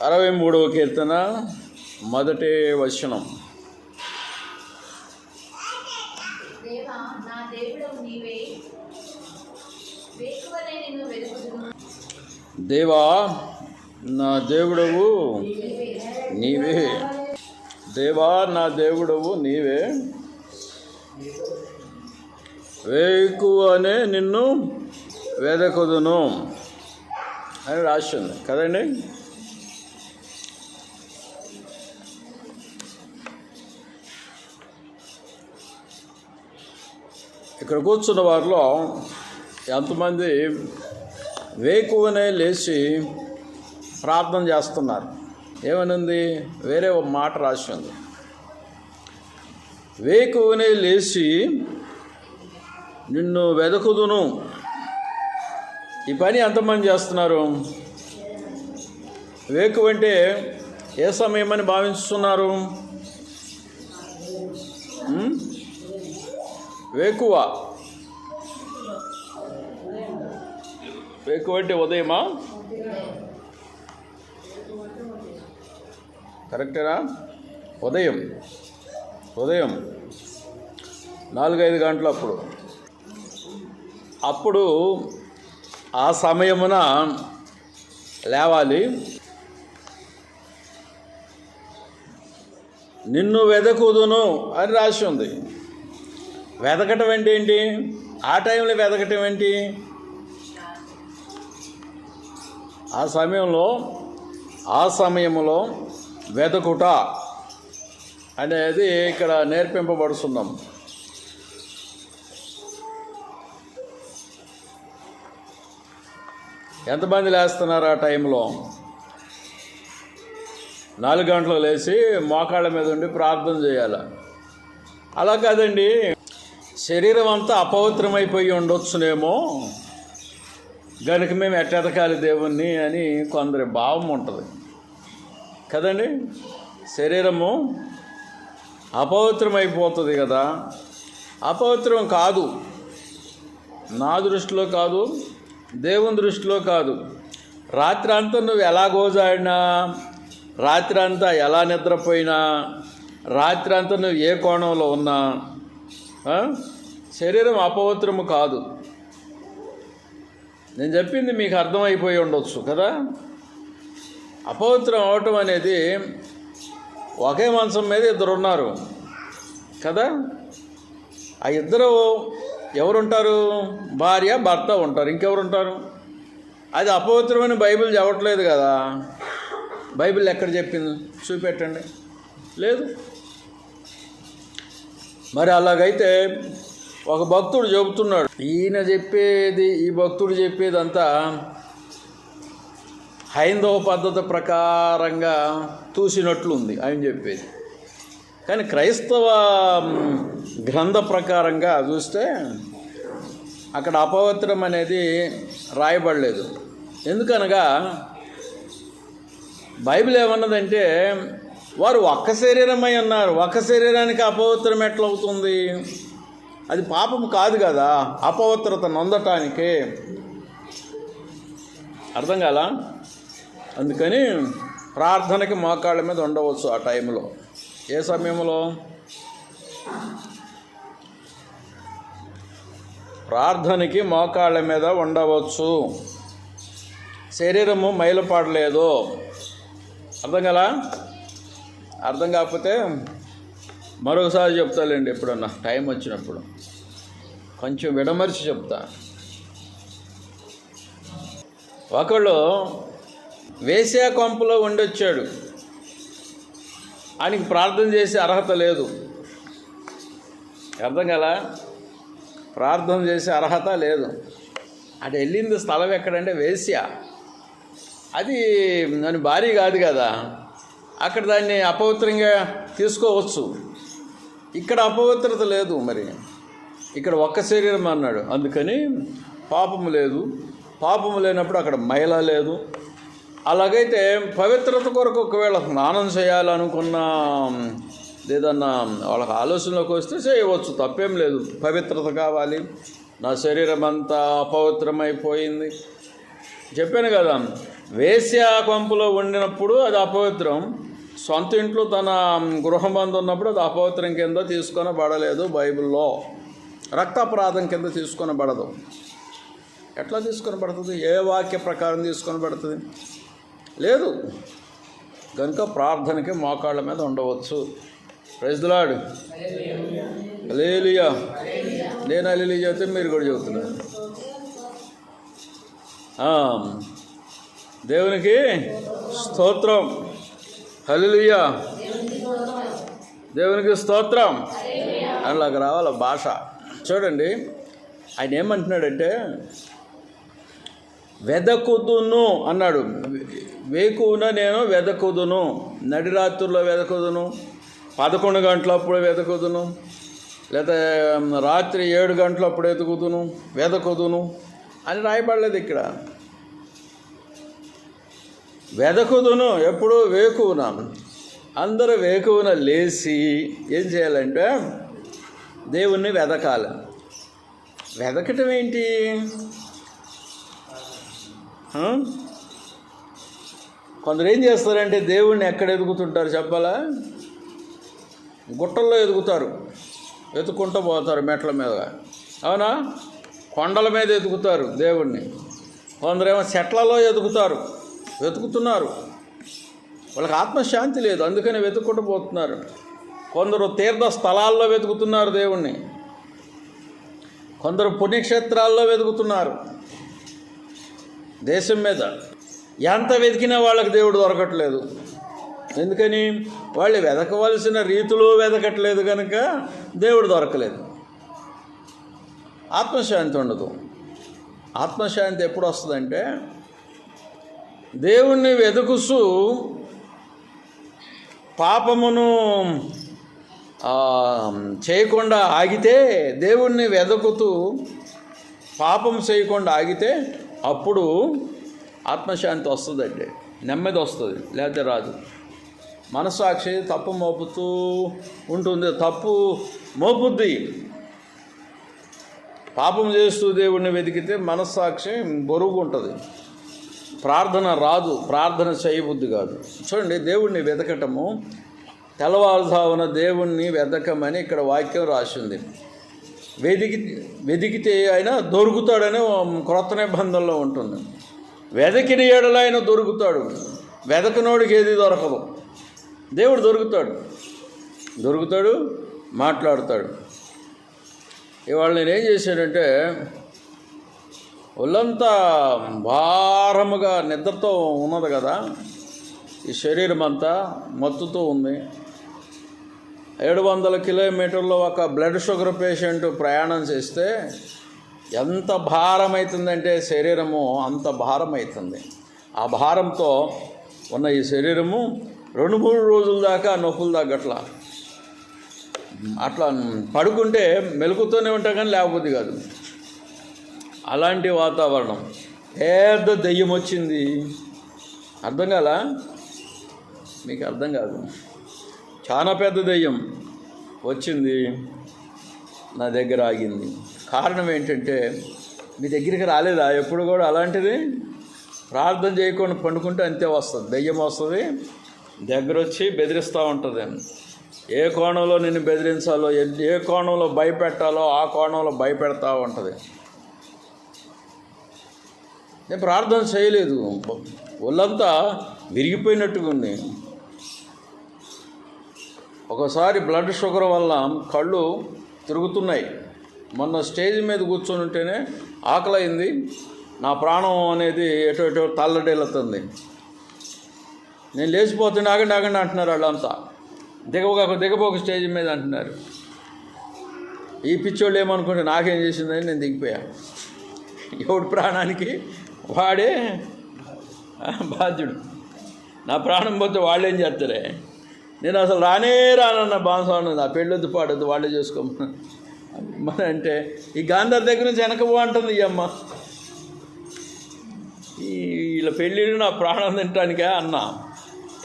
63వ కీర్తన మొదటి వచనం. దేవా నా దేవుడవు నీవే, వేకువనే నిన్ను వెతుకుదును. దేవా నా దేవుడవు నీవే, దేవా నా దేవుడవు నీవే, వేకువనే నిన్ను వెదకుదును అని రాసింది కదండి. ఇక్కడ కూర్చున్న వారిలో ఎంతమంది వేకువనే లేచి ప్రార్థన చేస్తున్నారు? ఏమనుంది? వేరే ఒక మాట రాసి ఉంది, వేకువనే లేచి నిన్ను వెదకుదును. ఈ పని ఎంతమంది చేస్తున్నారు? వేకువ అంటే ఏ సమయం అని భావిస్తున్నారు? వేకువ అంటే ఉదయమా? కరెక్టేనా? ఉదయం 4-5 గంటలప్పుడు. అప్పుడు ఆ సమయమున లేవాలి. నిన్ను వెదకుదును అని రాసి ఉంది. వెదకటం అంటే ఏంటి? ఆ టైంలో వెదకటం ఏంటి? ఆ సమయంలో వెదకుట అనేది ఇక్కడ నేర్పింపబడుతున్నాం. ఎంతమంది లేస్తున్నారు ఆ టైంలో? 4 గంటలు లేచి మోకాళ్ళ మీద ఉండి ప్రార్థన చేయాలి. అలా కాదండి, శరీరం అంతా అపవిత్రమైపోయి ఉండొచ్చునేమో గనుక మేము ఎట్టెదకాలి దేవుణ్ణి అని కొందరి భావం ఉంటుంది కదండి. శరీరము అపవిత్రమైపోతుంది కదా. అపవిత్రం కాదు, నా దృష్టిలో కాదు, దేవుని దృష్టిలో కాదు. రాత్రి అంతా నువ్వు ఎలా గోజాడినా, రాత్రి అంతా ఎలా నిద్రపోయినా, రాత్రి అంతా నువ్వు ఏ కోణంలో ఉన్నా శరీరం అపవిత్రము కాదు. నేను చెప్పింది మీకు అర్థమైపోయి ఉండొచ్చు కదా. అపవిత్రం అవటం అనేది, ఒకే మంచం మీద 2 ఉన్నారు కదా. ఆ 2 ఎవరుంటారు? భార్య భర్త ఉంటారు. ఇంకెవరుంటారు? అది అపవిత్రమని బైబిల్ చెప్పట్లేదు కదా. బైబిల్ ఎక్కడ చెప్పింది? చూపెట్టండి. లేదు. మరి అలాగైతే ఒక భక్తుడు చెబుతున్నాడు, ఈ భక్తుడు చెప్పేదంతా హైందవ పద్ధతి ప్రకారంగా చూసినట్లుంది ఆయన చెప్పేది. కానీ క్రైస్తవ గ్రంథ ప్రకారంగా చూస్తే అక్కడ అపవిత్రం అనేది రాయబడలేదు. ఎందుకనగా బైబిల్ ఏమన్నదంటే, వారు ఒక్క శరీరమై ఉన్నారు. ఒక్క శరీరానికి అపవిత్రం ఎట్లవుతుంది? అది పాపం కాదు కదా, అపవిత్రత నొందటానికి. అర్థం కాలా? అందుకని ప్రార్థనకి మోకాళ్ళ మీద ఉండవచ్చు ఆ టైంలో. ఏ సమయంలో? ప్రార్థనకి మోకాళ్ళ మీద ఉండవచ్చు. శరీరము మైలపడలేదు. అర్థం కదా? అర్థం కాకపోతే మరొకసారి చెప్తాలేండి, ఎప్పుడన్నా టైం వచ్చినప్పుడు కొంచెం విడమర్చి చెప్తా. ఒకళ్ళు వేశ్యా కొంపలో ఉండొచ్చాడు, ఆయనకి ప్రార్థన చేసే అర్హత లేదు. అర్థం కదా? ప్రార్థన చేసే అర్హత లేదు. అటు వెళ్ళింది స్థలం ఎక్కడంటే వేశ్య. అది నన్ను భార్య కాదు కదా, అక్కడ దాన్ని అపవిత్రంగా తీసుకోవచ్చు. ఇక్కడ అపవిత్రత లేదు. మరి ఇక్కడ ఒక్క శరీరం అన్నాడు, అందుకని పాపము లేదు. పాపము లేనప్పుడు అక్కడ మైల లేదు. అలాగైతే పవిత్రత కొరకు ఒకవేళ స్నానం చేయాలనుకున్న ఏదన్నా వాళ్ళకి ఆలోచనలోకి వస్తే చేయవచ్చు, తప్పేం లేదు. పవిత్రత కావాలి, నా శరీరం అంతా అపవిత్రమైపోయింది చెప్పాను కదా. వేశ్య కొంపలో వండినప్పుడు అది అపవిత్రం, సొంత ఇంట్లో తన గృహబంధు ఉన్నప్పుడు అది అపవిత్రం కింద తీసుకొనబడలేదు బైబిల్లో. రక్తాపరాధం కింద తీసుకొనబడదు. ఎట్లా తీసుకొనబడుతుంది? ఏ వాక్య ప్రకారం తీసుకొనబడుతుంది? లేదు. కనుక ప్రార్థనకి మోకాళ్ళ మీద ఉండవచ్చు. Praise the lord. హల్లెలూయా. నేను హల్లెలూయా చెబితే మీరు కూడా చెబుతున్నారు. దేవునికి స్తోత్రం. హల్లెలూయా. దేవునికి స్తోత్రం. అలాగ రావాల భాష. చూడండి, ఆయన ఏమంటున్నాడంటే వెదకుదును అన్నాడు. వేకువన నేను వెదకుదును, నడిరాత్రుల్లో వెదకుదును, 11 గంటలప్పుడు వెదకుదును, లేదా రాత్రి 7 గంటలప్పుడు వెదకుదును అని రాయబడలేదు ఇక్కడ. వెదకుదును ఎప్పుడు? వేకువన. అందరూ వేకువన లేచి ఏం చేయాలంటే దేవుణ్ణి వెదకాలి. వెదకటం ఏంటి? కొందరు ఏం చేస్తారంటే దేవుణ్ణి ఎక్కడ ఎదుగుతుంటారు చెప్పాలా? గుట్టల్లో ఎదుగుతారు, వెతుక్కుంటూ పోతారు మెట్ల మీద. అవునా? కొండల మీద ఎదుగుతారు దేవుణ్ణి. కొందరేమో చెట్లలో వెతుకుతున్నారు. వాళ్ళకి ఆత్మశాంతి లేదు, అందుకని వెతుక్కుంటూ పోతున్నారు. కొందరు తీర్థ స్థలాల్లో వెతుకుతున్నారు దేవుణ్ణి, కొందరు పుణ్యక్షేత్రాల్లో వెతుకుతున్నారు. దేశం మీద ఎంత వెతికినా వాళ్ళకి దేవుడు దొరకట్లేదు. ఎందుకని? వాళ్ళు వెతకవలసిన రీతిలో వెతకట్లేదు కనుక దేవుడు దొరకలేదు. ఆత్మశాంతి ఉండదు. ఆత్మశాంతి ఎప్పుడు వస్తుందంటే దేవుణ్ణి వెతుకుతూ పాపమును చేయకుండా ఆగితే, దేవుణ్ణి వెతుకుతూ పాపం చేయకుండా ఆగితే అప్పుడు ఆత్మశాంతి వస్తుందండి, నెమ్మది వస్తుంది. లేకపోతే రాదు. మనస్సాక్షి తప్పు మోపుతూ ఉంటుంది, తప్పు మోపుద్ది. పాపం చేస్తూ దేవుణ్ణి వెతికితే మనస్సాక్షి బరువుగా ఉంటుంది, ప్రార్థన రాదు, ప్రార్థన చేయబుద్ధి కాదు. చూడండి, దేవుణ్ణి వెతకటము, తెల్లవారుజామున దేవుణ్ణి వెతకమని ఇక్కడ వాక్యం రాసింది. వెతికితే ఆయన దొరుకుతాడని క్రొత్త నిబంధనలో ఉంటుంది. వెతికిన ఏడల ఆయన దొరుకుతాడు. వెతకనోడికి ఏది దొరకదు. దేవుడు దొరుకుతాడు, మాట్లాడతాడు. ఇవాళ నేనేం చేశానంటే ఒళ్ళంతా భారముగా నిద్రతో ఉన్నది కదా, ఈ శరీరం అంతా మత్తుతో ఉంది. 700 కిలోమీటర్లో ఒక బ్లడ్ షుగర్ పేషెంట్ ప్రయాణం చేస్తే ఎంత భారం అవుతుందంటే శరీరము అంత భారం అవుతుంది. ఆ భారంతో ఉన్న ఈ శరీరము 2-3 రోజుల దాకా నొప్పులు తగ్గట్లా. అట్లా పడుకుంటే మెలుకుతూనే ఉంటాం కానీ లేకపోతే కాదు. అలాంటి వాతావరణం. పెద్ద దెయ్యం వచ్చింది. అర్థం కాలా? మీకు అర్థం కాదు. చాలా పెద్ద దెయ్యం వచ్చింది, నా దగ్గర ఆగింది. కారణం ఏంటంటే మీ దగ్గరికి రాలేదా ఎప్పుడు కూడా అలాంటిది? ప్రార్థన చేయకుండా పండుకుంటే అంతే వస్తుంది, దెయ్యం వస్తుంది, దగ్గర వచ్చి బెదిరిస్తూ ఉంటుంది. ఏ కోణంలో నిన్ను బెదిరించాలో, ఏ కోణంలో భయపెట్టాలో ఆ కోణంలో భయపెడతా ఉంటుంది. నేను ప్రార్థన చేయలేదు, ఒళ్ళంతా విరిగిపోయినట్టుగా ఉంది. ఒకసారి బ్లడ్ షుగర్ వల్ల కళ్ళు తిరుగుతున్నాయి. మొన్న స్టేజ్ మీద కూర్చొని ఉంటేనే ఆకలైంది, నా ప్రాణం అనేది ఎటో తల్లడిల్లుతుంది. నేను లేచిపోతుంటే ఆగండి అంటున్నారు వాళ్ళంతా. దిగబోక స్టేజ్ మీద అంటున్నారు. ఈ పిచ్చోళ్ళు ఏమనుకుంటే నాకేం చేసిందని నేను దిగిపోయా. ఎవడి ప్రాణానికి వాడే బాధ్యుడు. నా ప్రాణం పోతే వాళ్ళేం చేస్తారే? నేను అసలు రానన్న బాన్సాను, నా పెళ్ళొద్దు పాడొద్దు వాళ్ళే చేసుకోమని అంటే ఈ గాంధార్ దగ్గర నుంచి వెనక అంటుంది ఈ అమ్మ. వీళ్ళ పెళ్ళిళ్ళు నా ప్రాణం తినటానికే అన్నా.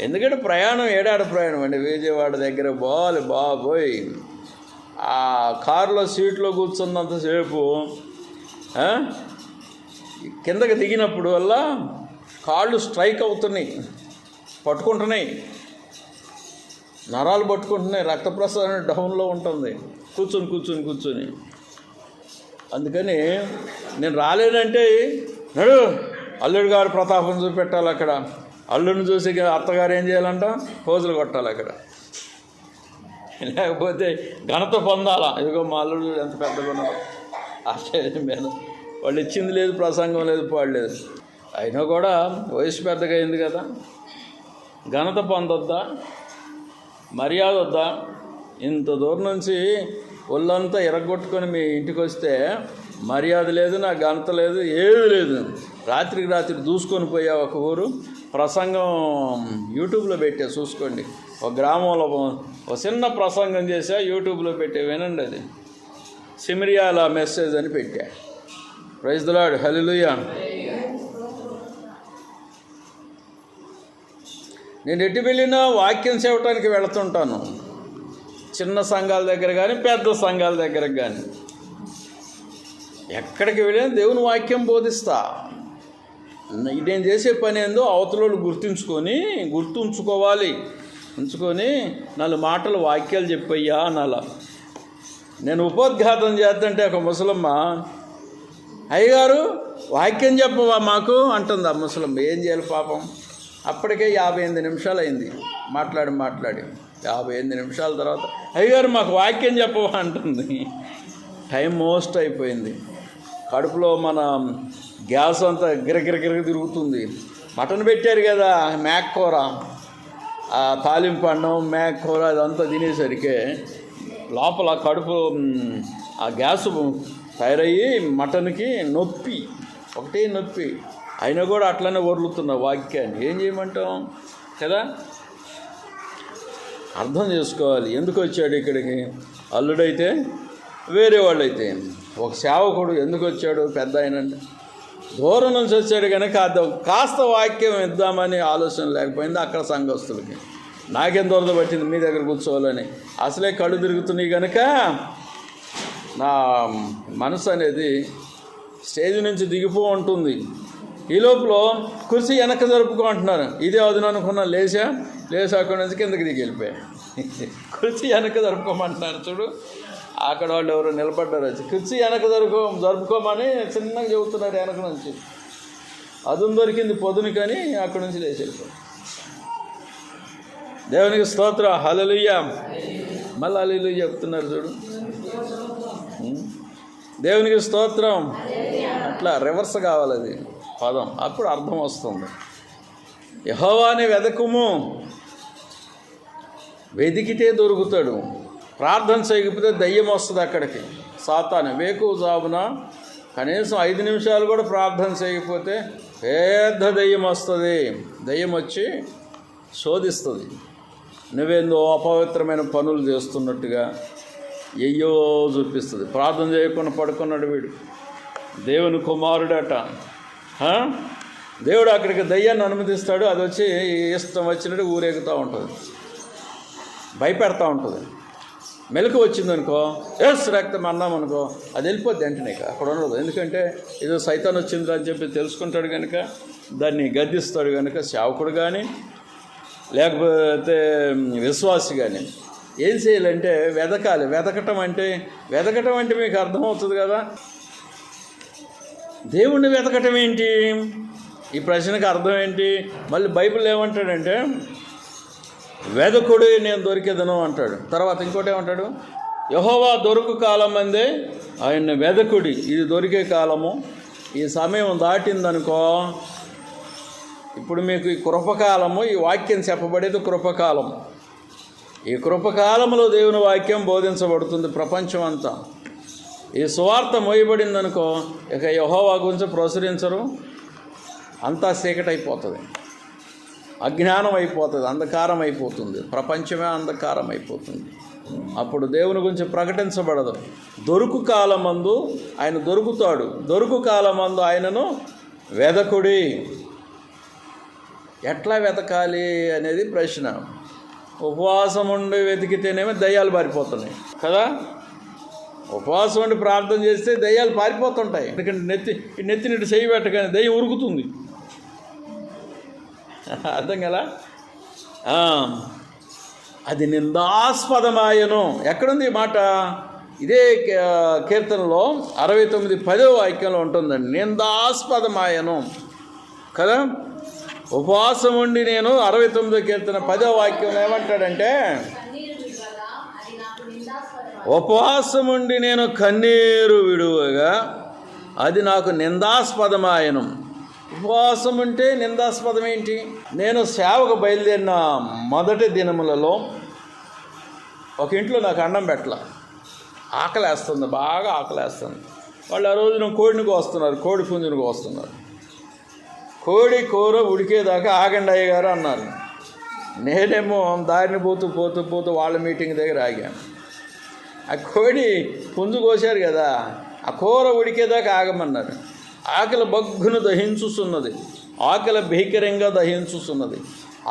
ఎందుకంటే ప్రయాణం ఏడాడ ప్రయాణం అండి, విజయవాడ దగ్గర పోవాలి. బాబోయ్, ఆ కారులో సీట్లో కూర్చున్నంతసేపు కిందకి దిగినప్పుడు వల్ల కాళ్ళు స్ట్రైక్ అవుతున్నాయి, పట్టుకుంటున్నాయి, నరాలు పట్టుకుంటున్నాయి, రక్త ప్రసరణ డౌన్లో ఉంటుంది కూర్చొని. అందుకని నేను రాలేనంటే నడు అల్లుడి గారు ప్రతాపం చూపెట్టాలి అక్కడ. అల్లుడిని చూసి అత్తగారు ఏం చేయాలంట, పోజులు కొట్టాలి అక్కడ. లేకపోతే ఘనత పొందాలా. ఇదిగో మా అల్లుడు ఎంత పెద్దగా ఉన్నాడు, ఆ స్టేజ్ మీద వాళ్ళు ఇచ్చింది లేదు, ప్రసంగం లేదు, పాడలేదు. అయినా కూడా వయసు పెద్దగా అయింది కదా, ఘనత పొందొద్దా, మర్యాద వద్దా? ఇంత దూరం నుంచి ఒళ్ళంతా ఎరగొట్టుకొని మీ ఇంటికి వస్తే మర్యాద లేదు, నా ఘనత లేదు, ఏది లేదు. రాత్రికి రాత్రి దూసుకొని పోయా ఒక ఊరు. ప్రసంగం యూట్యూబ్లో పెట్టా, చూసుకోండి. ఒక గ్రామంలో ఒక చిన్న ప్రసంగం చేశా, యూట్యూబ్లో పెట్టా, వినండి. అది సిమిరియాల మెసేజ్ అని పెట్టా. Praise the lord, hallelujah. నేను ఎటు వెళ్ళినా వాక్యం చెప్పడానికి వెళుతుంటాను, చిన్న సంఘాల దగ్గర కానీ పెద్ద సంఘాల దగ్గర కానీ. ఎక్కడికి వెళ్ళినా దేవుని వాక్యం బోధిస్తా. నేను చేసే పని ఏందో అవతలోళ్ళు గుర్తుంచుకోవాలి. ఉంచుకొని 4 మాటలు వాక్యాలు చెప్పయ్యా అనాల. నేను ఉపోద్ఘాతం చేస్తుంటే ఒక ముసలమ్మ, అయ్యగారు వాక్యం చెప్పవా మాకు అంటుంది. ఆ ముసలమ్మ ఏం చేయాలి పాపం. అప్పటికే 58 నిమిషాలు అయింది మాట్లాడి 58 నిమిషాల తర్వాత అయ్యగారు మాకు వాక్యం చెప్పవా అంటుంది. టైం మోస్ట్ అయిపోయింది. కడుపులో మన గ్యాస్ అంతా గిరగిర తిరుగుతుంది. మటన్ పెట్టారు కదా, మేక కూర, ఆ తాలింపు అన్నం, మేక కూర అదంతా తినేసరికి లోపల కడుపు ఆ గ్యాస్ తయారయ్యి మటన్కి ఒకటే నొప్పి. అయినా కూడా అట్లనే వదులుతున్న వాక్యాన్ని ఏం చేయమంటాం కదా. అర్థం చేసుకోవాలి ఎందుకు వచ్చాడు ఇక్కడికి. అల్లుడైతే వేరే వాళ్ళైతే, ఒక సేవకుడు ఎందుకు వచ్చాడు, పెద్ద ఆయన దూరం నుంచి వచ్చాడు కనుక కాస్త వాక్యం ఇద్దామని ఆలోచన లేకపోయింది అక్కడ సంఘస్థులకి. నాకేం దొరద పట్టింది మీ దగ్గర కూర్చోవాలని. అసలే కళ్ళు తిరుగుతున్నాయి కనుక నా మనసు అనేది స్టేజ్ నుంచి దిగిపో ఉంటుంది. ఈ లోపల కుర్చీ వెనక్కి జరుపుకో అంటున్నారు. ఇదే వదిన అనుకున్నా, లేచి అక్కడి నుంచి కిందకి దిగి వెళ్ళిపోయా. కుర్చీ వెనక్కి జరుపుకోమంటున్నారు చూడు. అక్కడ వాళ్ళు ఎవరు నిలబడ్డారు, వచ్చి కుర్చీ వెనక్కి జరుపుకోమని చిన్నగా చెబుతున్నారు వెనక నుంచి. అదును దొరికింది పొద్దున కానీ అక్కడి నుంచి లేచి వెళ్ళిపోయి. దేవునికి స్తోత్రం, హల్లెలూయా. మళ్ళీ హల్లెలూయా చెప్తున్నారు చూడు. దేవునికి స్తోత్రం. అట్లా రివర్స్ కావాలి అది పదం, అప్పుడు అర్థం వస్తుంది. యెహోవాని వెదకుము, వెతికితే దొరుకుతాడు. ప్రార్థన చేయకపోతే దయ్యం వస్తుంది అక్కడికి. సాతాను వేకువజామున కనీసం 5 నిమిషాలు కూడా ప్రార్థన చేయకపోతే పెద్ద దయ్యం వస్తుంది. దయ్యం వచ్చి శోధిస్తుంది. నువ్వేందో అపవిత్రమైన పనులు చేస్తున్నట్టుగా అయ్యో చూపిస్తుంది. ప్రార్థన చేయకుండా పడుకున్నాడు వీడు, దేవుని కుమారుడట. దేవుడు అక్కడికి దయ్యాన్ని అనుమతిస్తాడు. అది వచ్చి ఇష్టం వచ్చినట్టు ఊరేగుతూ ఉంటుంది, భయపెడతా ఉంటుంది. మెలకు వచ్చిందనుకో, రక్తం అన్నామనుకో, అది వెళ్ళిపోద్ది వెంటనే, అక్కడ ఉండదు. ఎందుకంటే ఏదో సైతాన్ వచ్చింది అని చెప్పి తెలుసుకుంటాడు కనుక దాన్ని గద్దిస్తాడు కనుక. సేవకుడు కానీ లేకపోతే విశ్వాసి కానీ ఏం చేయాలంటే వెతకాలి. వెతకటం అంటే మీకు అర్థమవుతుంది కదా. దేవుణ్ణి వెతకటం ఏంటి, ఈ ప్రశ్నకు అర్థం ఏంటి? మళ్ళీ బైబిల్ ఏమంటాడంటే వెదకుడు నేను దొరికేదను అంటాడు. తర్వాత ఇంకోటి ఏమంటాడు, యెహోవా దొరుకు కాలం అందే ఆయన్ని వెదకుడి. ఇది దొరికే కాలము. ఈ సమయం దాటిందనుకో, ఇప్పుడు మీకు ఈ కృపకాలము, ఈ వాక్యం చెప్పబడేది కృపకాలం. ఈ కృపకాలంలో దేవుని వాక్యం బోధించబడుతుంది ప్రపంచం అంతా. ఈ సువార్త మోయబడిందనుకో, ఇక యెహోవా గురించి ప్రచురించరు. అంతా చీకటి అయిపోతుంది, అజ్ఞానం అయిపోతుంది, అంధకారం అయిపోతుంది, ప్రపంచమే అంధకారం అయిపోతుంది. అప్పుడు దేవుని గురించి ప్రకటించబడదు. దొరుకు కాలమందు ఆయన దొరుకుతాడు. దొరుకు కాలమందు ఆయనను వెదకుడి. ఎట్లా వెతకాలి అనేది ప్రశ్న. ఉపవాసం ఉండి వెతికితేనేమో దయ్యాలు పారిపోతున్నాయి కదా. ఉపవాసం ఉండి ప్రార్థన చేస్తే దయ్యాలు పారిపోతుంటాయి. ఎందుకంటే నెత్తి నీటి చేయి పెట్టగానే దయ్యం ఉరుకుతుంది. అర్థం కదా? అది నిందాస్పదమాయను. ఎక్కడుంది ఈ మాట? ఇదే కీర్తనలో 69:10 వాక్యంలో ఉంటుందండి. నిందాస్పదమాయను కదా. ఉపవాసం ఉండి నేను 69 కీర్తన 10 వాక్యంలో ఏమంటాడంటే, ఉపవాసం ఉండి నేను కన్నీరు విడువగా అది నాకు నిందాస్పదమాయను. ఉపవాసం ఉంటే నిందాస్పదం ఏంటి? నేను సేవకు బయలుదేరిన మొదటి దినములలో ఒక ఇంట్లో నాకు అన్నం పెట్టల, ఆకలేస్తుంది, బాగా ఆకలేస్తుంది. వాళ్ళు ఆ రోజున కోడిని కోస్తున్నారు, కోడి పుంజుని కోస్తున్నారు. కోడి కూర ఉడికేదాకా ఆగండి అయ్య గారు అన్నారు. నేనేమో దారిని పోతూ వాళ్ళ మీటింగ్ దగ్గర ఆగాను. ఆ కోడి పుంజు కోసారు కదా, ఆ కూర ఉడికేదాకా ఆగమన్నారు. ఆకలి బగ్గును దహించుతున్నది, ఆకలి భీకరంగా దహించుతున్నది,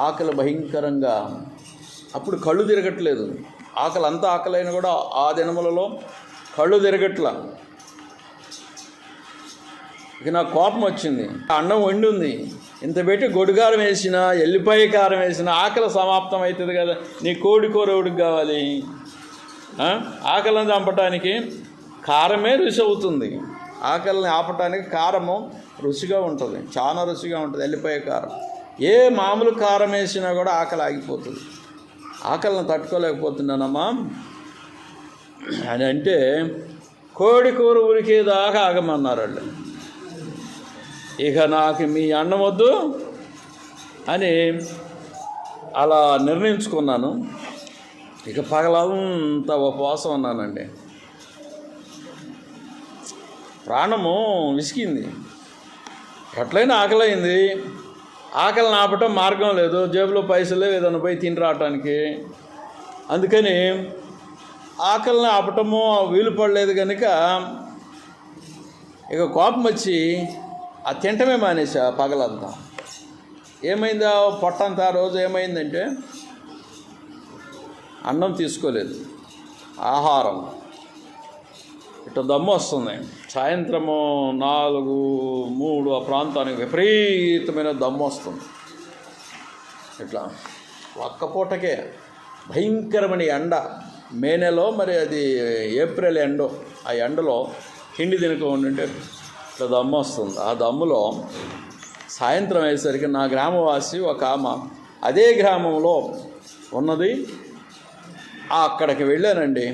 ఆకలి భయంకరంగా. అప్పుడు కళ్ళు తిరగట్లేదు. ఆకలి అంత ఆకలైన కూడా ఆ దినములలో కళ్ళు తిరగట్ల. ఇక నాకు కోపం వచ్చింది. అన్నం వండి ఉంది, ఇంత పెట్టి గొడుగారం వేసినా ఎల్లిపాయ కారం వేసినా ఆకలి సమాప్తం అవుతుంది కదా. నీ కోడి కూర ఉడికి కావాలి. ఆకలిని చంపటానికి కారమే రుచి అవుతుంది. ఆకలిని ఆపటానికి కారము రుచిగా ఉంటుంది, చాలా రుచిగా ఉంటుంది. ఎల్లిపాయ కారం, ఏ మామూలు కారం వేసినా కూడా ఆకలి ఆగిపోతుంది. ఆకలిని తట్టుకోలేకపోతున్నానమ్మా అని అంటే కోడి కూర ఉడికేదాకా ఆగమన్నారు వాళ్ళు. ఇక నాకు మీ అన్నం వద్దు అని అలా నిర్ణయించుకున్నాను. ఇక పగలంతా ఉపవాసం ఉన్నానండి. ప్రాణము విసికింది, ఎట్లయినా ఆకలైంది. ఆకలిని ఆపటం మార్గం లేదు, జేబులో పైసలు లేవు ఏదైనా పోయి తిని రావటానికి. అందుకని ఆకలిని ఆపటము వీలు పడలేదు కనుక ఇక కోపం వచ్చి ఆ తింటమే మానేసా పగలంతా. ఏమైందా పొట్టంతా ఆ రోజు ఏమైందంటే అన్నం తీసుకోలేదు, ఆహారం ఇట్లా దమ్ము వస్తుంది. సాయంత్రము 4-3 ఆ ప్రాంతానికి విపరీతమైన దమ్ము వస్తుంది. ఇట్లా ఒక్క పూటకే భయంకరమైన ఎండ. మే నెలలో మరి అది ఏప్రిల్ ఎండో, ఆ ఎండలో తిండి తినకుండా ఉంటే ఇట్లా దమ్ము వస్తుంది. ఆ దమ్ములో సాయంత్రం అయ్యేసరికి నా గ్రామవాసి ఒక ఆమె అదే గ్రామంలో ఉన్నది, అక్కడికి వెళ్ళానండి.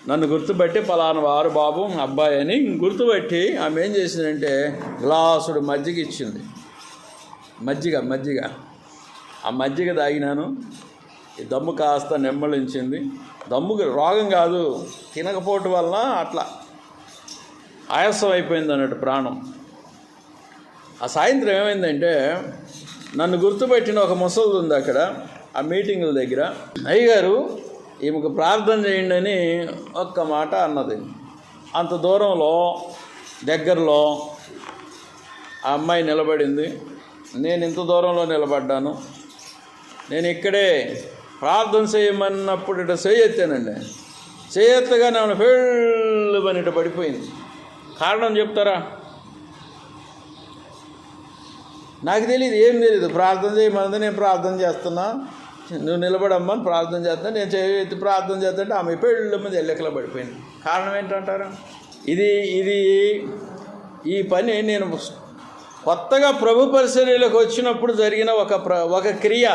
నన్ను గుర్తుపట్టి పలానా వారు బాబు అబ్బాయి అని గుర్తుపట్టి ఆమె ఏం చేసిందంటే గ్లాసుడు మజ్జిగ ఇచ్చింది. మజ్జిగ ఆ మజ్జిగ తాగినాను. ఈ దమ్ము కాస్త నెమ్మలించింది. దమ్ముకి రోగం కాదు, తినకపోవటం వలన అట్లా ఆయాసం అయిపోయింది అన్నట్టు ప్రాణం. ఆ సాయంత్రం ఏమైందంటే నన్ను గుర్తుపెట్టిన ఒక ముసలిది ఉంది అక్కడ ఆ మీటింగుల దగ్గర. అయ్యగారు ఈమెకు ప్రార్థన చేయండి అని ఒక్క మాట అన్నది. అంత దూరంలో దగ్గరలో ఆ అమ్మాయి నిలబడింది. నేను ఇంత దూరంలో నిలబడ్డాను. నేను ఇక్కడే ప్రార్థన చేయమన్నప్పుడు ఇట్లా చేయెత్తానండి. చేయెత్తగా నేను ఫెళ్ళు పని ఇట్లా పడిపోయింది. కారణం చెప్తారా? నాకు తెలియదు, ఏం తెలియదు. ప్రార్థన చేయమన్నది, నేను ప్రార్థన చేస్తున్నా, నువ్వు నిలబడమ్మని ప్రార్థన చేస్తున్నా, నేను చేతి ప్రార్థన చేస్తుంటే ఆమె పెళ్ళ మీద ఎల్లెక్కలా పడిపోయింది. కారణం ఏంటంటారు? ఇది ఈ పని నేను కొత్తగా ప్రభు పరిచర్యలోకి వచ్చినప్పుడు జరిగిన ఒక క్రియ.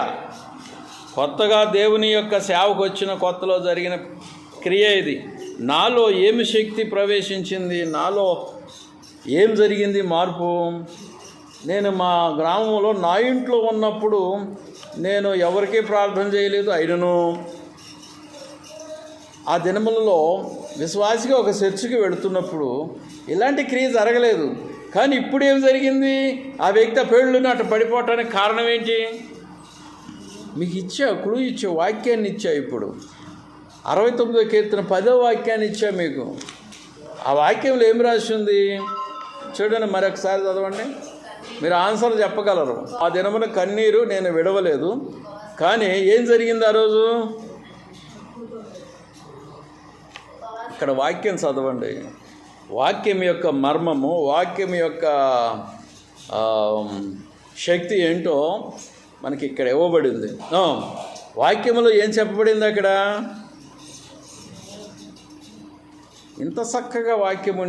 కొత్తగా దేవుని యొక్క సేవకు వచ్చిన కొత్తలో జరిగిన క్రియ ఇది. నాలో ఏమి శక్తి ప్రవేశించింది, నాలో ఏం జరిగింది మార్పు? నేను మా గ్రామంలో నా ఇంట్లో ఉన్నప్పుడు నేను ఎవరికీ ప్రార్థన చేయలేదు. అయినను ఆ దినములలో విశ్వాసిగా ఒక చర్చికి వెళుతున్నప్పుడు ఇలాంటి క్రియ జరగలేదు. కానీ ఇప్పుడు ఏం జరిగింది? ఆ వ్యక్తి పెళ్ళుని అటు పడిపోవటానికి కారణం ఏంటి? మీకు ఇచ్చా, క్లూ ఇచ్చా, వాక్యాన్ని ఇచ్చా. ఇప్పుడు 69వ కీర్తన 10వ వాక్యాన్ని ఇచ్చా మీకు. ఆ వాక్యంలో ఏం రాసి ఉంది చూడండి, మరొకసారి చదవండి. మీరు ఆన్సర్ చెప్పగలరు. ఆ దినమున కన్నీరు నేను విడవలేదు. కానీ ఏం జరిగింది ఆ రోజు? ఇక్కడ వాక్యం చదవండి. వాక్యం యొక్క మర్మము, వాక్యం యొక్క శక్తి ఏంటో మనకి ఇక్కడ ఇవ్వబడింది. వాక్యములో ఏం చెప్పబడింది అక్కడ? ఇంత చక్కగా వాక్యము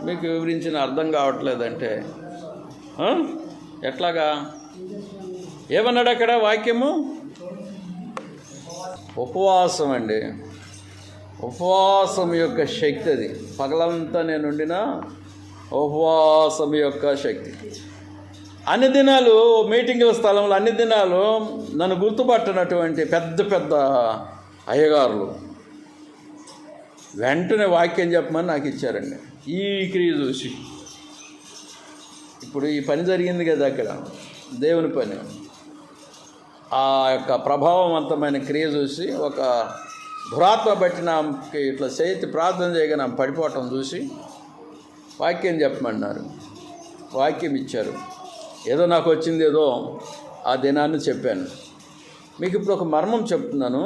మీకు వివరించిన అర్థం కావట్లేదంటే ఎట్లాగా? ఏమన్నాడు అక్కడ వాక్యము? ఉపవాసం అండి. ఉపవాసం యొక్క శక్తి అది. పగలంతా నేను ఉండిన ఉపవాసం యొక్క శక్తి. అన్ని దినాలు మీటింగుల స్థలంలో అన్ని దినాలు నన్ను గుర్తుపట్టినటువంటి పెద్ద పెద్ద అయ్యగారులు వెంటనే వాక్యం చెప్పమని నాకు ఇచ్చారండి. ఈ క్రియ చూసి ఇప్పుడు ఈ పని జరిగింది కదా అక్కడ, దేవుని పని, ఆ యొక్క ప్రభావవంతమైన క్రియ చూసి ఒక దురాత్మ బట్టిన ఇట్లా చేతి ప్రార్థన చేయగా పడిపోవటం చూసి వాక్యం చెప్పమన్నారు. వాక్యం ఇచ్చారు. ఏదో నాకు వచ్చింది, ఏదో ఆ దినాన్ని చెప్పాను. మీకు ఇప్పుడు ఒక మర్మం చెప్తున్నాను.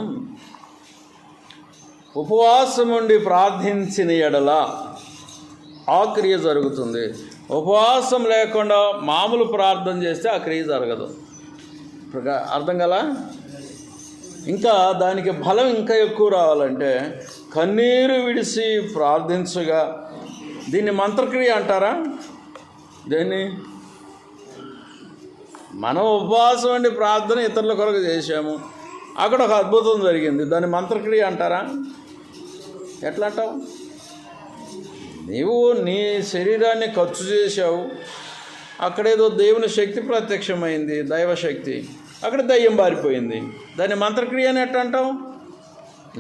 ఉపవాసం ఉండి ప్రార్థించిన ఎడల ఆ క్రియ జరుగుతుంది. ఉపవాసం లేకుండా మామూలు ప్రార్థన చేస్తే ఆ క్రియ జరగదు. అర్థం కదా? ఇంకా దానికి బలం ఇంకా ఎక్కువ రావాలంటే కన్నీరు విడిసి ప్రార్థించగా, దీన్ని మంత్రక్రియ అంటారా? దేన్ని? మనం ఉపవాసం అండి ప్రార్థన ఇతరుల కొరకు చేశాము, అక్కడ ఒక అద్భుతం జరిగింది, దాన్ని మంత్రక్రియ అంటారా? ఎట్లా అంటావు? నీవు నీ శరీరాన్ని ఖర్చు చేశావు, అక్కడేదో దేవుని శక్తి ప్రత్యక్షమైంది, దైవశక్తి, అక్కడ దయ్యం బారిపోయింది, దాన్ని మంత్రక్రియ అని ఎట్లా అంటావు?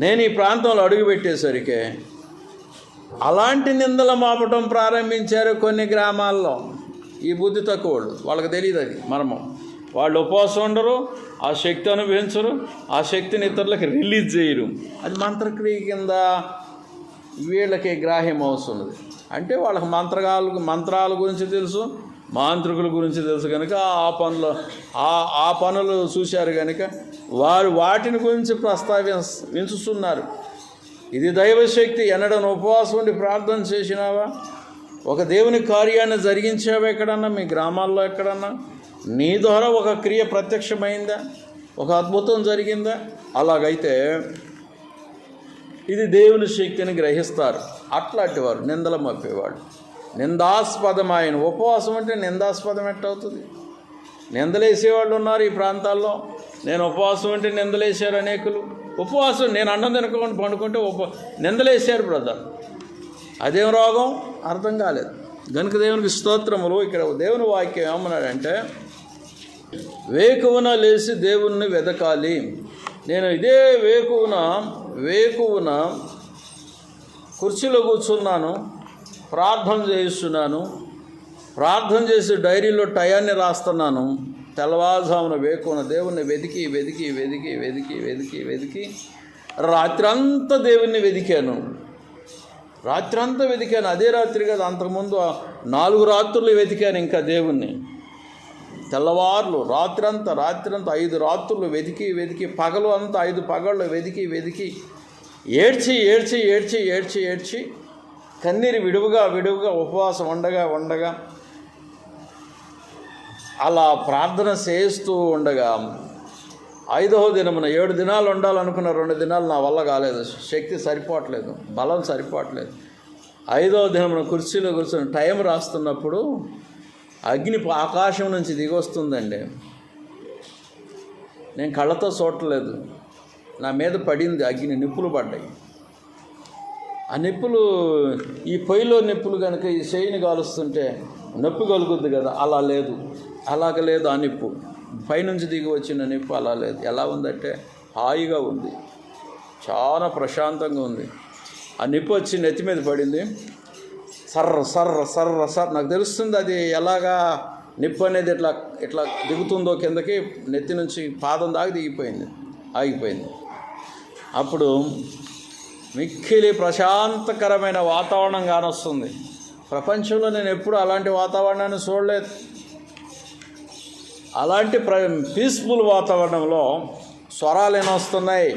నేను ఈ ప్రాంతంలో అడుగుపెట్టేసరికి అలాంటి నిందలు మాపటం ప్రారంభించారు కొన్ని గ్రామాల్లో. ఈ బుద్ధి తక్కువ వాళ్ళకి తెలియదు అది మర్మం. వాళ్ళు ఉపవాసం ఉండరు, ఆ శక్తి అనుభవించరు, ఆ శక్తిని ఇతరులకు రిలీజ్ చేయరు. అది మంత్రక్రియ కింద వీళ్ళకి గ్రాహ్యం అవుతున్నది. అంటే వాళ్ళకి మంత్రాల గురించి తెలుసు, మాంత్రికుల గురించి తెలుసు కనుక ఆ పనులు చూశారు కనుక వారు వాటిని గురించి ప్రస్తావించుతున్నారు. ఇది దైవశక్తి. ఎన్నడను ఉపవాసం ఉండి ప్రార్థన చేసినావా? ఒక దేవుని కార్యాన్ని జరిగించావా? ఎక్కడన్నా మీ గ్రామాల్లో ఎక్కడన్నా నీ ద్వారా ఒక క్రియ ప్రత్యక్షమైందా? ఒక అద్భుతం జరిగిందా? అలాగైతే ఇది దేవుని శక్తిని గ్రహిస్తారు. అట్లాంటి వారు నిందలు మప్పేవాడు. నిందాస్పదమైన ఉపవాసం అంటే నిందాస్పదం ఎట్టవుతుంది? నిందలేసేవాళ్ళు ఉన్నారు ఈ ప్రాంతాల్లో. నేను ఉపవాసం అంటే నిందలేశారు అనేకులు. ఉపవాసం నేను అన్నం తినకుండా పండుకుంటే నిందలేశారు బ్రదర్. అదేం రోగం అర్థం కాలేదు. గనుక దేవునికి స్తోత్రములు. ఇక్కడ దేవుని వాక్యం ఏమన్నాడంటే, వేకువన లేచి దేవుణ్ణి వెదకాలి. నేను ఇదే వేకువన కుర్చీలో కూర్చున్నాను, ప్రార్థన చేస్తున్నాను, ప్రార్థన చేసి డైరీలో టయాన్ని రాస్తున్నాను. తెల్లవారుజామున వేకువన దేవుణ్ణి వెతికి రాత్రంతా దేవుణ్ణి వెతికాను. అదే రాత్రి కదా, అంతకుముందు 4 రాత్రులు వెతికాను ఇంకా దేవుణ్ణి. తెల్లవార్లు రాత్రంతా 5 రాత్రులు వెతికి పగలు అంతా 5 పగళ్ళు వెతికి ఏడ్చి కన్నీరు విడువుగా ఉపవాసం ఉండగా అలా ప్రార్థన చేస్తూ ఉండగా 5వ దినమున 7 దినాలు ఉండాలనుకున్న 2 దినాలు నా వల్ల కాలేదు. శక్తి సరిపోవట్లేదు, బలం సరిపోవట్లేదు. 5వ దినమున కుర్చీలో కూర్చొని టైం రాస్తున్నప్పుడు అగ్ని ఆకాశం నుంచి దిగొస్తుందండి. నేను కళ్ళతో చూడలేదు, నా మీద పడింది అగ్ని. నిప్పులు పడ్డాయి. ఆ నిప్పులు, ఈ పొయ్యిలో నిప్పులు కనుక ఈ చేయిని కాలుస్తుంటే నొప్పి కలుగుద్ది కదా, అలాగ లేదు. ఆ నిప్పు పైనుంచి దిగి వచ్చిన నిప్పు అలా లేదు. ఎలా ఉందంటే హాయిగా ఉంది, చాలా ప్రశాంతంగా ఉంది. ఆ నిప్పు వచ్చి నెత్తి మీద పడింది. సర్ర నాకు తెలుస్తుంది అది ఎలాగా నిప్పు అనేది ఇట్లా దిగుతుందో కిందకి, నెత్తి నుంచి పాదం దాకా ఆగిపోయింది. అప్పుడు మిక్కిలి ప్రశాంతకరమైన వాతావరణం కానొస్తుంది. ప్రపంచంలో నేను ఎప్పుడు అలాంటి వాతావరణాన్ని చూడలేదు. అలాంటి పీస్ఫుల్ వాతావరణంలో స్వరాలు వస్తున్నాయి.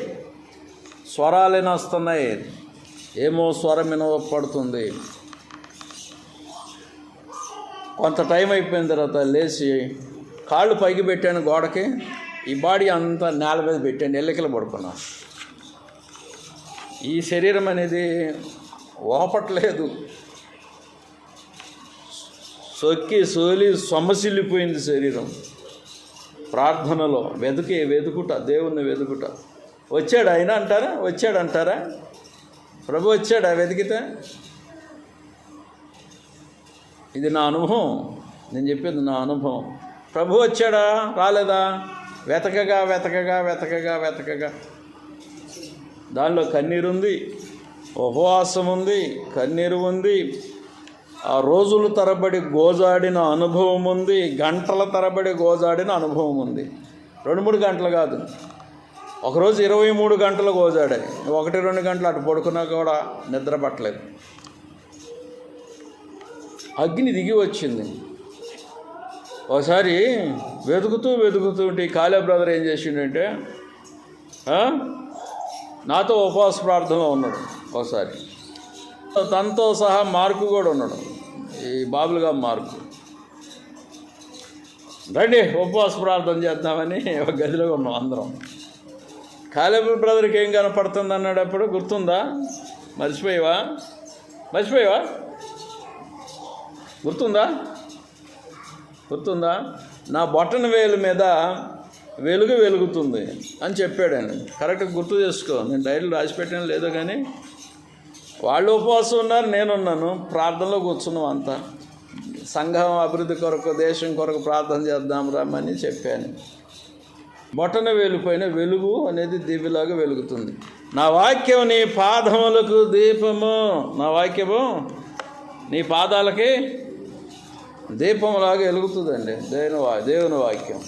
ఏమో స్వరం వినపడుతుంది. కొంత టైం అయిపోయిన తర్వాత లేచి కాళ్ళు పైకి పెట్టాను గోడకి, ఈ బాడీ అంతా నేల మీద పెట్టాను, ఎల్లికలు పడుకున్నాను. ఈ శరీరం అనేది ఓపట్లేదు, సొక్కి సోలి సొమ్మసిల్లిపోయింది శరీరం. ప్రార్థనలో వెతుకుట, దేవుణ్ణి వెతుకుట. వచ్చాడు ఆయన అంటారా? వచ్చాడంటారా? ప్రభు వచ్చాడా వెతికితే? ఇది నా అనుభవం, నేను చెప్పేది నా అనుభవం. ప్రభు వచ్చాడా రాలేదా? వెతకగా వెతకగా వెతకగా వెతకగా దానిలో కన్నీరు ఉంది, ఉపవాసం ఉంది, కన్నీరు ఉంది, ఆ రోజుల తరబడి గోజాడిన అనుభవం ఉంది, గంటల తరబడి గోజాడిన అనుభవం ఉంది. 2-3 గంటలు కాదు, ఒకరోజు 23 గంటలు గోజాడాయి. 1-2 గంటలు అటు పడుకున్నా కూడా నిద్ర పట్టలేదు. అగ్ని దిగి వచ్చింది. ఒకసారి వెతుకుతూ కాళే బ్రదర్ ఏం చేసిండంటే నాతో ఉపవాస ప్రార్థనలో ఉన్నాడు. ఒకసారి తనతో సహా మార్కు కూడా ఉన్నాడు, ఈ బాబులుగా మార్కు. రండి ఉపవాస ప్రార్థన చేద్దామని ఒక గదిలో ఉన్నాం అందరం. కాలేబ్ బ్రదర్కి ఏం కనపడుతుంది అన్నాడు. అప్పుడు గుర్తుందా? మర్చిపోయావా? గుర్తుందా? నా బొట్టన వేలు మీద వెలుగుతుంది అని చెప్పాడండి. కరెక్ట్గా గుర్తు చేసుకో, నేను డైరీలో రాసిపెట్టాను లేదో కానీ. వాళ్ళు ఉపవాసం ఉన్నారు, నేనున్నాను, ప్రార్థనలో కూర్చున్నాం అంతా. సంఘం అభివృద్ధి కొరకు, దేశం కొరకు ప్రార్థన చేద్దాం రమ్మని చెప్పాను. బొట్టన వేలిపోయిన వెలుగు అనేది దివ్యలాగా వెలుగుతుంది. నా వాక్యం నీ పాదములకు దీపము, నా వాక్యము నీ పాదాలకి దీపంలాగా వెలుగుతుందండి. దేవుని వాక్యం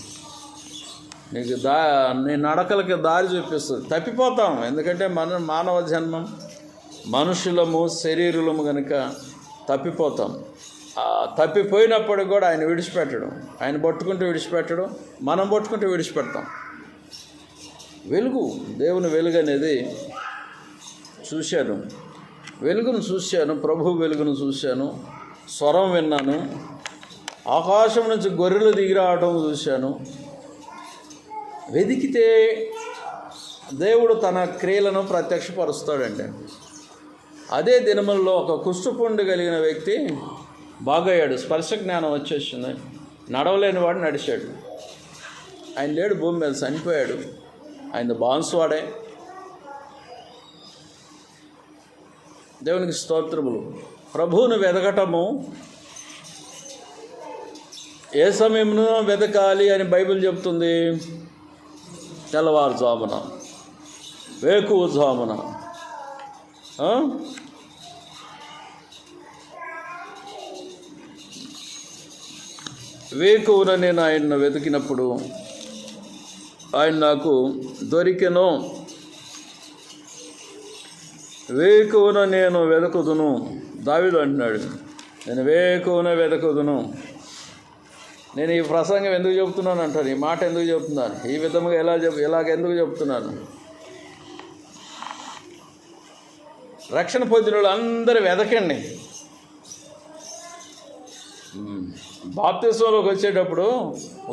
నీకు నీ నడకలకి దారి చూపిస్తుంది. తప్పిపోతాం, ఎందుకంటే మానవ జన్మం, మనుషులము, శరీరులము కనుక తప్పిపోతాం. తప్పిపోయినప్పుడు కూడా ఆయన విడిచిపెట్టడం, ఆయన పట్టుకుంటూ విడిచిపెట్టడం, మనం పట్టుకుంటూ విడిచిపెడతాం. వెలుగు, దేవుని వెలుగు అనేది చూశాను, వెలుగును చూశాను, ప్రభు వెలుగును చూశాను, స్వరం విన్నాను, ఆకాశం నుంచి గొర్రెలు దిగి రావడం చూశాను. వెతికితే దేవుడు తన క్రియలను ప్రత్యక్షపరుస్తాడండి. అదే దినములలో ఒక కుష్ఠపుండు కలిగిన వ్యక్తి బాగయ్యాడు, స్పర్శ జ్ఞానం వచ్చేసింది, నడవలేని వాడు నడిచాడు. ఆయన లేడు, భూమి మీద చనిపోయాడు. ఆయన బాన్సువాడే. దేవునికి స్తోత్రములు. ప్రభువును వెతకటము ఏ సమయంలో వెతకాలి అని బైబిల్ చెప్తుంది? తెల్లవారుజామున, వేకువజామున. వేకువన నేను ఆయన్ను వెతికినప్పుడు ఆయన నాకు దొరికెను. వేకువన నేను వెతుకుదును, దావీదు అంటున్నాడు, నేను వేకువన వెతుకుదును. నేను ఈ ప్రసంగం ఎందుకు చెప్తున్నాను అంటాను, ఈ మాట ఎందుకు చెప్తున్నాను, ఈ విధముగా ఎందుకు చెప్తున్నాను? రక్షణ పొందిన వాళ్ళు అందరూ వెతకండి. బాప్తిస్మంలోకి వచ్చేటప్పుడు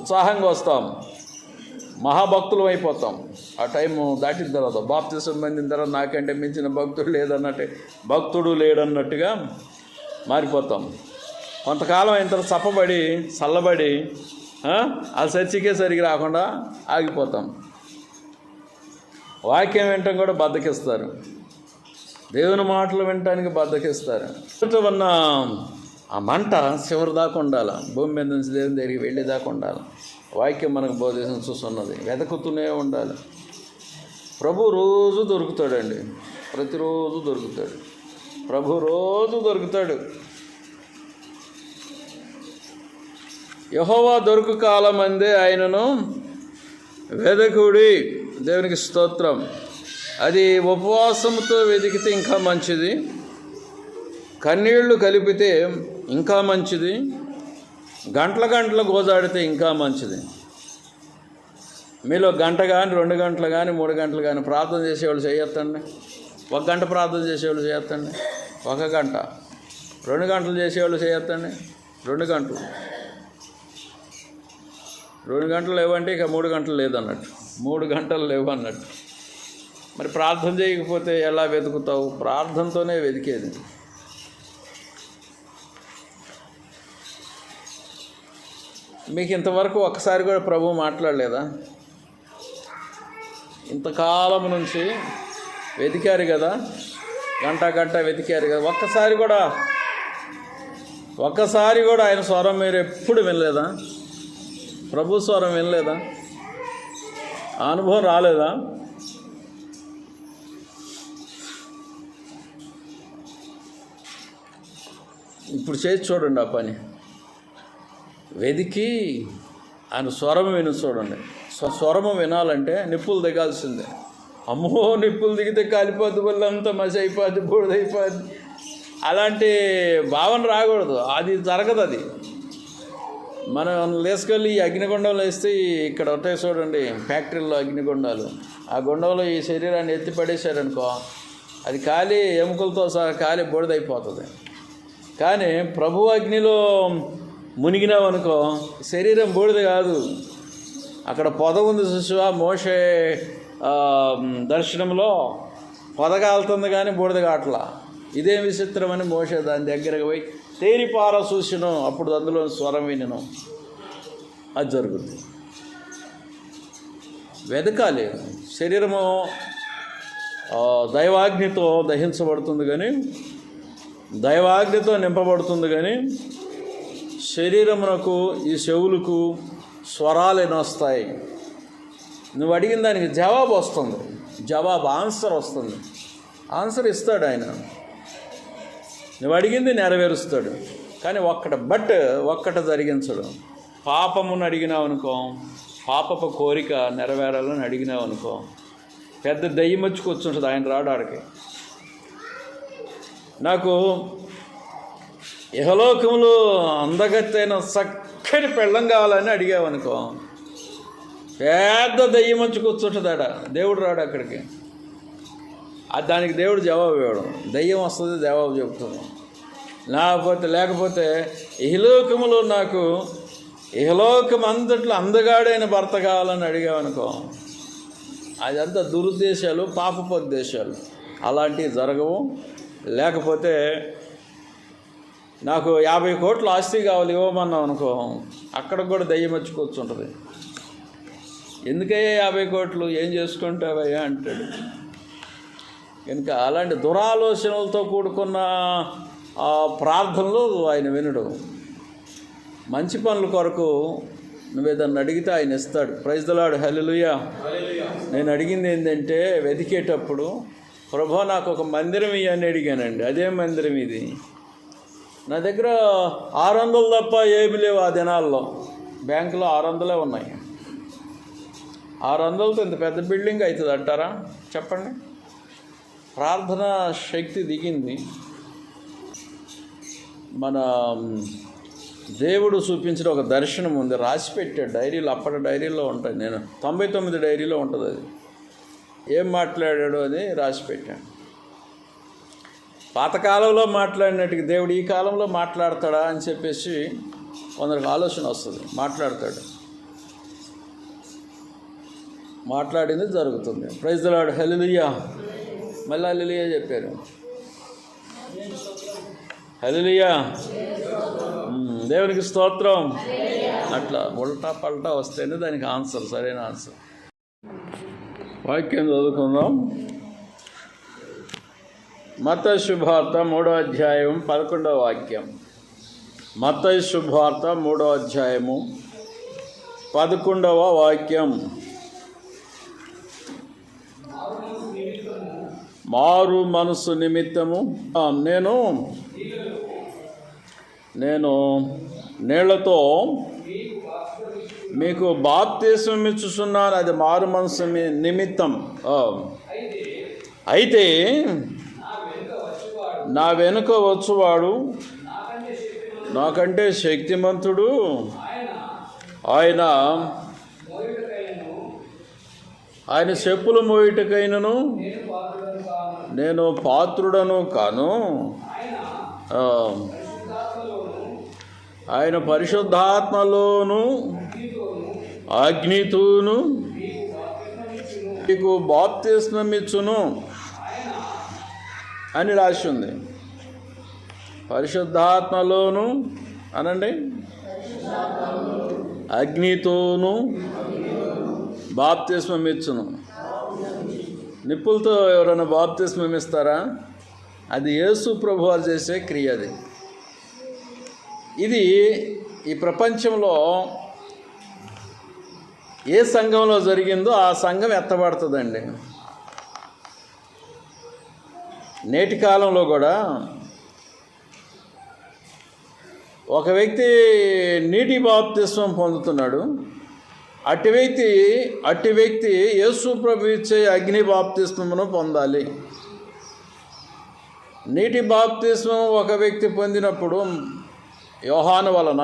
ఉత్సాహంగా వస్తాం, మహాభక్తులు అయిపోతాం. ఆ టైం దాటిన తర్వాత, బాప్తిస్మం పొందిన తర్వాత నాకంటే మించిన భక్తుడు లేడన్నట్టుగా మారిపోతాం. కొంతకాలం అయిన తర్వాత చల్లబడి ఆ చర్చికే సరిగ్గా రాకుండా ఆగిపోతాం. వాక్యం వినటం కూడా బద్దకిస్తారు, దేవుని మాటలు వినటానికి బద్దకిస్తారు. ఉన్న ఆ మంట చివరి దాకా ఉండాలి, భూమి మీద నుంచి దేవుని దగ్గరికి వెళ్ళేదాకా ఉండాలి. వాక్యం మనకు బోధించుతున్నది, వెతుకుతూనే ఉండాలి. ప్రభు రోజు దొరుకుతాడండి, ప్రతిరోజు దొరుకుతాడు. ప్రభు రోజు దొరుకుతాడు. యెహోవా దొరుకు కాలమందే ఆయనను వెదకుడి. దేవునికి స్తోత్రం. అది ఉపవాసంతో వెతికితే ఇంకా మంచిది, కన్నీళ్లు కలిపితే ఇంకా మంచిది, గంటల గోజాడితే ఇంకా మంచిది. మీలో గంట కానీ 2 గంటలు కానీ 3 గంటలు కానీ ప్రార్థన చేసేవాళ్ళు చేయొద్దండి. 1 గంట ప్రార్థన చేసేవాళ్ళు చేయొద్దండి, 1 గంట. 2 గంటలు చేసేవాళ్ళు చేయొద్దండి, 2 గంటలు. 2 గంటలు లేవంటే ఇక 3 గంటలు లేదన్నట్టు, 3 గంటలు లేవు అన్నట్టు. మరి ప్రార్థన చేయకపోతే ఎలా వెతుకుతావు? ప్రార్థనతోనే వెతికేది. మీకు ఇంతవరకు ఒక్కసారి కూడా ప్రభువు మాట్లాడలేదా? ఇంతకాలం నుంచి వెతికారు కదా, గంట వెతికారు కదా, ఒక్కసారి కూడా ఆయన స్వరం మీరు ఎప్పుడు వినలేదా? ప్రభు స్వరం వినలేదా? ఆ అనుభవం రాలేదా? ఇప్పుడు చేసి చూడండి ఆ పని. వెతికి ఆయన స్వరం విని చూడండి. స్వరము వినాలంటే నిప్పులు దిగాల్సిందే. అమ్మో, నిప్పులు దిగితే కాలిపోద్ది, వల్లంతా మసి అయిపోద్ది, బూడిదైపోద్ది, అలాంటి భావన రాకూడదు. అది జరగదు. అది మనం లేసుకెళ్ళి ఈ అగ్నిగుండంలో వేస్తే ఇక్కడ ఉంటాయి చూడండి ఫ్యాక్టరీలో అగ్నిగుండాలు, ఆ గుండంలో ఈ శరీరాన్ని ఎత్తి పడేశారనుకో, అది కాలి ఎముకలతో సహా కాలి బూడిదైపోతుంది. కానీ ప్రభు అగ్నిలో మునిగినామనుకో శరీరం బూడిద కాదు. అక్కడ పొద ఉంది చూసావా, మోషే దర్శనంలో పొద కాలుతుంది కానీ బూడిద కావట్లా. ఇదేం విచిత్రమని మోషే దాని దగ్గరకు పోయి తేరిపార చూసిను, అప్పుడు అందులో స్వరం వినను. అది జరుగుద్ది. వెతకాలి. శరీరము దైవాగ్నితో దహించబడుతుంది కానీ, దైవాగ్నితో నింపబడుతుంది కానీ, శరీరమునకు ఈ చెవులకు స్వరాలు వస్తాయి. నువ్వు అడిగిన దానికి జవాబు వస్తుంది, ఆన్సర్ వస్తుంది. ఆన్సర్ ఇస్తాడు ఆయన. నువ్వు అడిగింది నెరవేరుస్తాడు. కానీ ఒక్కటి జరిగించడు. పాపమును అడిగినావు అనుకో, పాపపు కోరిక నెరవేరాలని అడిగినావు అనుకో, పెద్ద దయ్యం వచ్చి కూర్చుంటుంది. ఆయన రాడాడికి. నాకు ఇహలోకములు అందగత్తైన చక్కని పెళ్ళం కావాలని అడిగావనుకో, పెద్ద దయ్యం వచ్చి కూర్చుంటుంది. దేవుడు రాడు అక్కడికి. దానికి దేవుడు జవాబు ఇవ్వడం. దయ్యం వస్తుంది, జవాబు చెబుతుంది. లేకపోతే ఇహలోకములో నాకు ఇహలోకం అంతట్లో అందగాడైన భర్త కావాలని అడిగామనుకో, అదంతా దురుద్దేశాలు, పాపపోద్దేశాలు. అలాంటివి జరగవు. లేకపోతే నాకు 50 కోట్ల ఆస్తి కావాలి ఇవ్వమన్నాం అనుకో, అక్కడికి కూడా దయ్యం వచ్చి కూర్చుంటుంది. ఎందుకయ్యా 50 కోట్లు, ఏం చేసుకుంటావయ్యా అంటాడు. కనుక అలాంటి దురాలోచనలతో కూడుకున్న ప్రార్థనలు ఆయన వినడు. మంచి పనుల కొరకు నువ్వేదన్నా అడిగితే ఆయన ఇస్తాడు. Praise the lord, hallelujah. నేను అడిగింది ఏంటంటే, వెతికేటప్పుడు ప్రభు నాకు ఒక మందిరం ఇవ్వని అడిగానండి. అదే మందిరం ఇది. నా దగ్గర 600 తప్ప ఏమి లేవు ఆ దినాల్లో. బ్యాంకులో 600 ఉన్నాయి. 600తో ఇంత పెద్ద బిల్డింగ్ అవుతుంది అంటారా? చెప్పండి. ప్రార్థన శక్తి దిగింది. మన దేవుడు చూపించిన ఒక దర్శనం ఉంది, రాసి పెట్టాడు డైరీలో. అప్పటి డైరీలో ఉంటాయి. నేను 99 డైరీలో ఉంటుంది. అది ఏం మాట్లాడాడు అని రాసి పెట్టాను. పాతకాలంలో మాట్లాడినట్టుగా దేవుడు ఈ కాలంలో మాట్లాడతాడా అని చెప్పేసి కొందరికి ఆలోచన వస్తుంది. మాట్లాడతాడు. మాట్లాడింది జరుగుతుంది. ప్రైజ్ ది లార్డ్, హల్లెలూయా. మళ్ళీ హల్లెలూయా చెప్పారు. హల్లెలూయా, దేవునికి స్తోత్రం. అట్లా ఉల్టా పల్టా వస్తేనే దానికి ఆన్సర్, సరైన ఆన్సర్. వాక్యం చదువుకుందాం. మత్తయి శుభవార్త 3వ అధ్యాయం 11వ వాక్యం. మత్తయి శుభవార్త 3వ అధ్యాయము 11వ వాక్యం. మారు మనసు నిమిత్తము నేను నీళ్లతో మీకు బాప్తిస్మం ఇచ్చుచున్నాను. అది మారు మనసు నిమిత్తం. అయితే నా వెనుక వచ్చువాడు నాకంటే శక్తిమంతుడు. ఆయన చెప్పులు మోయుటకైనను నేను పాత్రుడను కాను. ఆయన పరిశుద్ధాత్మలోను అగ్నితోను మీకు బాప్తిస్మమిచ్చును అని రాసి ఉంది. పరిశుద్ధాత్మలోను అనండి, అగ్నితోను బాప్తిస్మమిచ్చును. నిప్పులతో ఎవరైనా బాప్తిస్మం ఇస్తారా? అది యేసు ప్రభువారు చేసే క్రియ. అది ఇది ఈ ప్రపంచంలో ఏ సంఘంలో జరిగిందో ఆ సంఘం ఎత్తబడుతుందండి. నేటి కాలంలో కూడా ఒక వ్యక్తి నీటి బాప్తిస్మం పొందుతున్నాడు. అట్టి వ్యక్తి యేసు ప్రభు ఇచ్చే అగ్ని బాప్తిస్మమును పొందాలి. నీటి బాప్తిస్మం ఒక వ్యక్తి పొందినప్పుడు యోహాను వలన,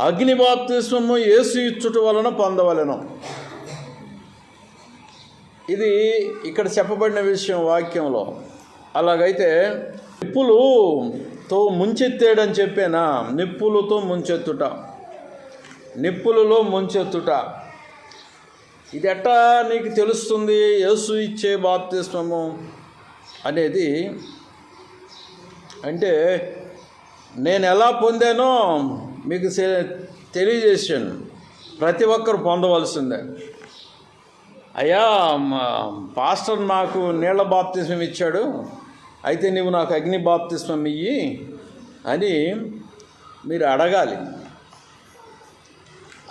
అగ్ని బాప్తిస్మము యేసు ఇచ్చుట వలన పొందవలెను. ఇది ఇక్కడ చెప్పబడిన విషయం వాక్యంలో. అలాగైతే నిప్పులతో ముంచెత్తాడని చెప్పానా? నిప్పులతో ముంచెత్తుట, నిప్పులలో ముంచెత్తుట. ఇది ఎట్టా నీకు తెలుస్తుంది యేసు ఇచ్చే బాప్తిస్మము అనేది? అంటే నేను ఎలా పొందానో మీకు తెలియజేశాను. ప్రతి ఒక్కరు పొందవలసిందే. అయ్యా, పాస్టర్ నాకు నీళ్ల బాప్తిస్మం ఇచ్చాడు, అయితే నువ్వు నాకు అగ్ని బాప్తిస్మం ఇయ్యి అని మీరు అడగాలి.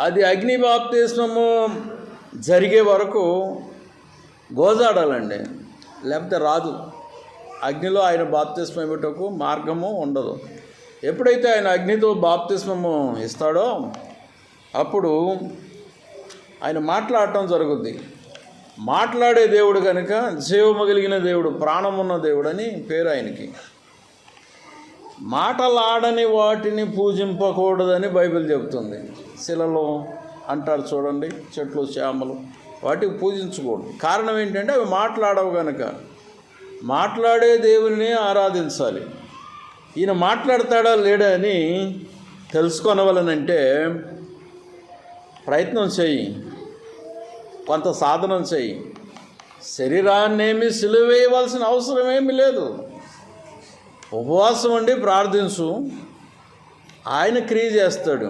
అది అగ్ని బాప్తిస్మము జరిగే వరకు గోజాడాలండి, లేకపోతే రాదు. అగ్నిలో ఆయన బాప్తిస్మం ఇవ్వటకు మార్గము ఉండదు. ఎప్పుడైతే ఆయన అగ్నితో బాప్తిస్మము ఇస్తాడో అప్పుడు ఆయన మాట్లాడటం జరుగుద్ది. మాట్లాడే దేవుడు కనుక జీవము కలిగిన దేవుడు, ప్రాణమున్న దేవుడు అని పేరు ఆయనకి. మాటలాడని వాటిని పూజింపకూడదని బైబిల్ చెబుతుంది. శిలలో అంటారు చూడండి, చెట్లు చేమలు, వాటికి పూజించకూడదు. కారణం ఏంటంటే అవి మాట్లాడవు కనుక. మాట్లాడే దేవుని ఆరాధించాలి. ఈయన మాట్లాడతాడా లేడా అని తెలుసుకొనవలనంటే ప్రయత్నం చెయ్యి, కొంత సాధనం చెయ్యి. శరీరాన్నేమి సిలువ వేయవలసిన అవసరం ఏమీ లేదు. ఉపవాసం ఉండి ప్రార్థించు, ఆయన క్రియ చేస్తాడు.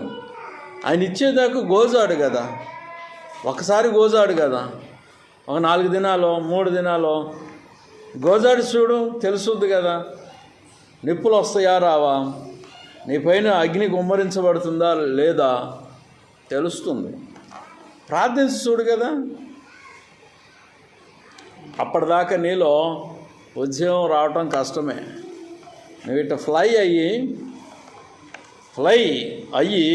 ఆయన ఇచ్చేదాకా గోజాడు కదా, ఒకసారి గోజాడు కదా, ఒక 4 దినాలో 3 దినాలో గోజాడి చూడు, తెలుసుద్ది కదా. నిప్పులు వస్తాయా రావా, నీ పైన అగ్ని గుమ్మరించబడుతుందా లేదా తెలుస్తుంది. ప్రార్థించి చూడు కదా. అప్పటిదాకా నీలో ఉద్యోగం రావటం కష్టమే. నువ్వు ఇట్లా ఫ్లై అయ్యి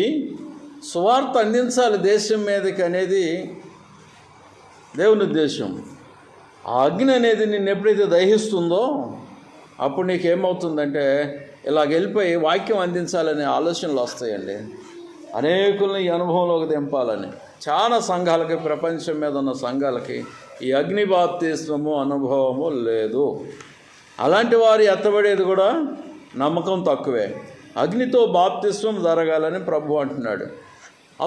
సువార్త అందించాలి దేశం మీదకి అనేది దేవుని ఉద్దేశం. ఆ అగ్ని అనేది నిన్ను ఎప్పుడైతే దహిస్తుందో అప్పుడు నీకేమవుతుందంటే ఇలాగ వెళ్ళిపోయి వాక్యం అందించాలనే ఆలోచనలు వస్తాయండి. అనేకుల్ని ఈ అనుభవంలోకి దింపాలని. చాలా సంఘాలకి, ప్రపంచం మీద ఉన్న సంఘాలకి ఈ అగ్ని బాప్తిస్మము అనుభవము లేదు. అలాంటి వారు ఎత్తబడేది కూడా నమ్మకం తక్కువే. అగ్నితో బాప్తిస్మం జరగాలని ప్రభు అంటున్నాడు.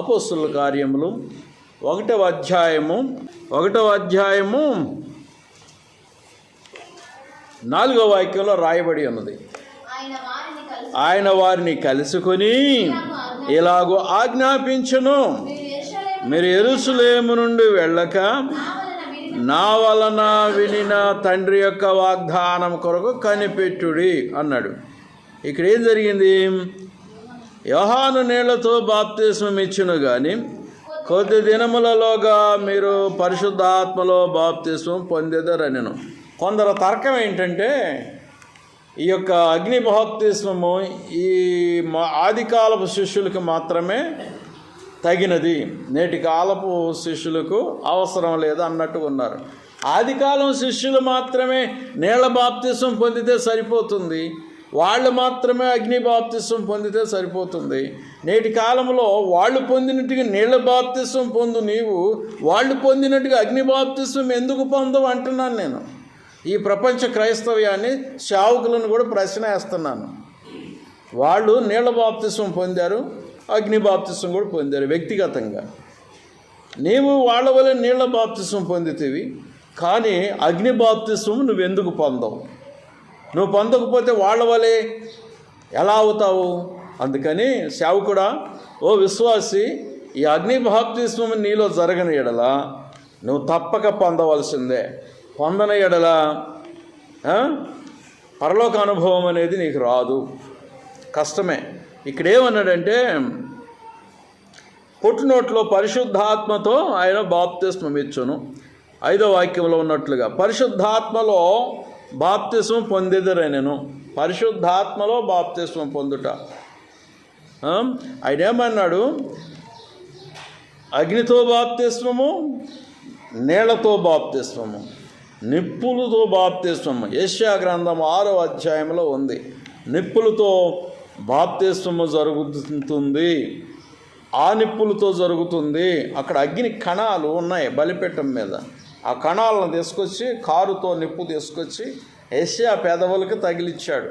అపోస్తుల కార్యములు 1వ అధ్యాయము 4వ వాక్యంలో రాయబడి ఉన్నది. ఆయన వారిని కలుసుకొని ఇలాగూ ఆజ్ఞాపించును, మీరు యెరూషలేము నుండి వెళ్ళక నా వలన వినిన తండ్రి యొక్క వాగ్దానం కొరకు కనిపెట్టుడి అన్నాడు. ఇక్కడ ఏం జరిగింది? యోహాను నీళ్లతో బాప్తిస్మం ఇచ్చును కానీ కొద్ది దినములలోగా మీరు పరిశుద్ధాత్మలో బాప్తిస్మం పొందెదరనెను. కొందరు తర్కం ఏంటంటే ఈ యొక్క అగ్ని బాప్తిస్మము ఈ ఆదికాలపు శిష్యులకు మాత్రమే తగినది, నేటి కాలపు శిష్యులకు అవసరం లేదు అన్నట్టు ఉన్నారు. ఆదికాలం శిష్యులు మాత్రమే నీళ్ల బాప్తిస్మం పొందితే సరిపోతుంది, వాళ్ళు మాత్రమే అగ్ని బాప్తిస్మం పొందితే సరిపోతుంది. నేటి కాలంలో వాళ్ళు పొందినట్టుగా నీళ్ల బాప్తిస్మం పొందు నీవు, వాళ్ళు పొందినట్టుగా అగ్ని బాప్తిస్మం ఎందుకు పొందవు అంటున్నాను నేను. ఈ ప్రపంచ క్రైస్తవ్యాన్ని సేవకులను కూడా ప్రశ్న వేస్తున్నాను. వాళ్ళు నీళ్ల బాప్తిస్మం పొందారు, అగ్ని బాప్తిస్మం కూడా పొందారు వ్యక్తిగతంగా. నీవు వాళ్ళ వలె నీళ్ల బాప్తిస్మం పొందితివి, కానీ అగ్ని బాప్తిస్మం నువ్వెందుకు పొందవు? నువ్వు పొందకపోతే వాళ్ళ వలె ఎలా అవుతావు? అందుకని సేవకుడా, ఓ విశ్వాసి, ఈ అగ్ని బాప్తిస్మం నీలో జరగని ఎడల నువ్వు తప్పక పొందవలసిందే. పొందని ఎడల పరలోక అనుభవం అనేది నీకు రాదు, కష్టమే. ఇక్కడ ఏమన్నాడంటే, పుట్టినోట్లో పరిశుద్ధాత్మతో ఆయన బాప్తిస్మం ఇచ్చును. 5వ వాక్యంలో ఉన్నట్లుగా పరిశుద్ధాత్మలో బాప్తిస్మం పొందిదరనెను. పరిశుద్ధాత్మలో బాప్తిస్మం పొందుట. ఆయన ఏమన్నాడు? అగ్నితో బాప్తిస్మము, నీళ్లతో బాప్తిస్మము, నిప్పులతో బాప్తిస్మము. యెషయా గ్రంథం 6వ అధ్యాయంలో ఉంది. నిప్పులతో బాప్తిస్మము జరుగుతుంది. ఆ నిప్పులతో జరుగుతుంది. అక్కడ అగ్ని కణాలు ఉన్నాయి బలిపీఠం మీద. ఆ కణాలను తీసుకొచ్చి, కారుతో నిప్పు తీసుకొచ్చి యెషయా పెదవులకు తగిలిచ్చాడు.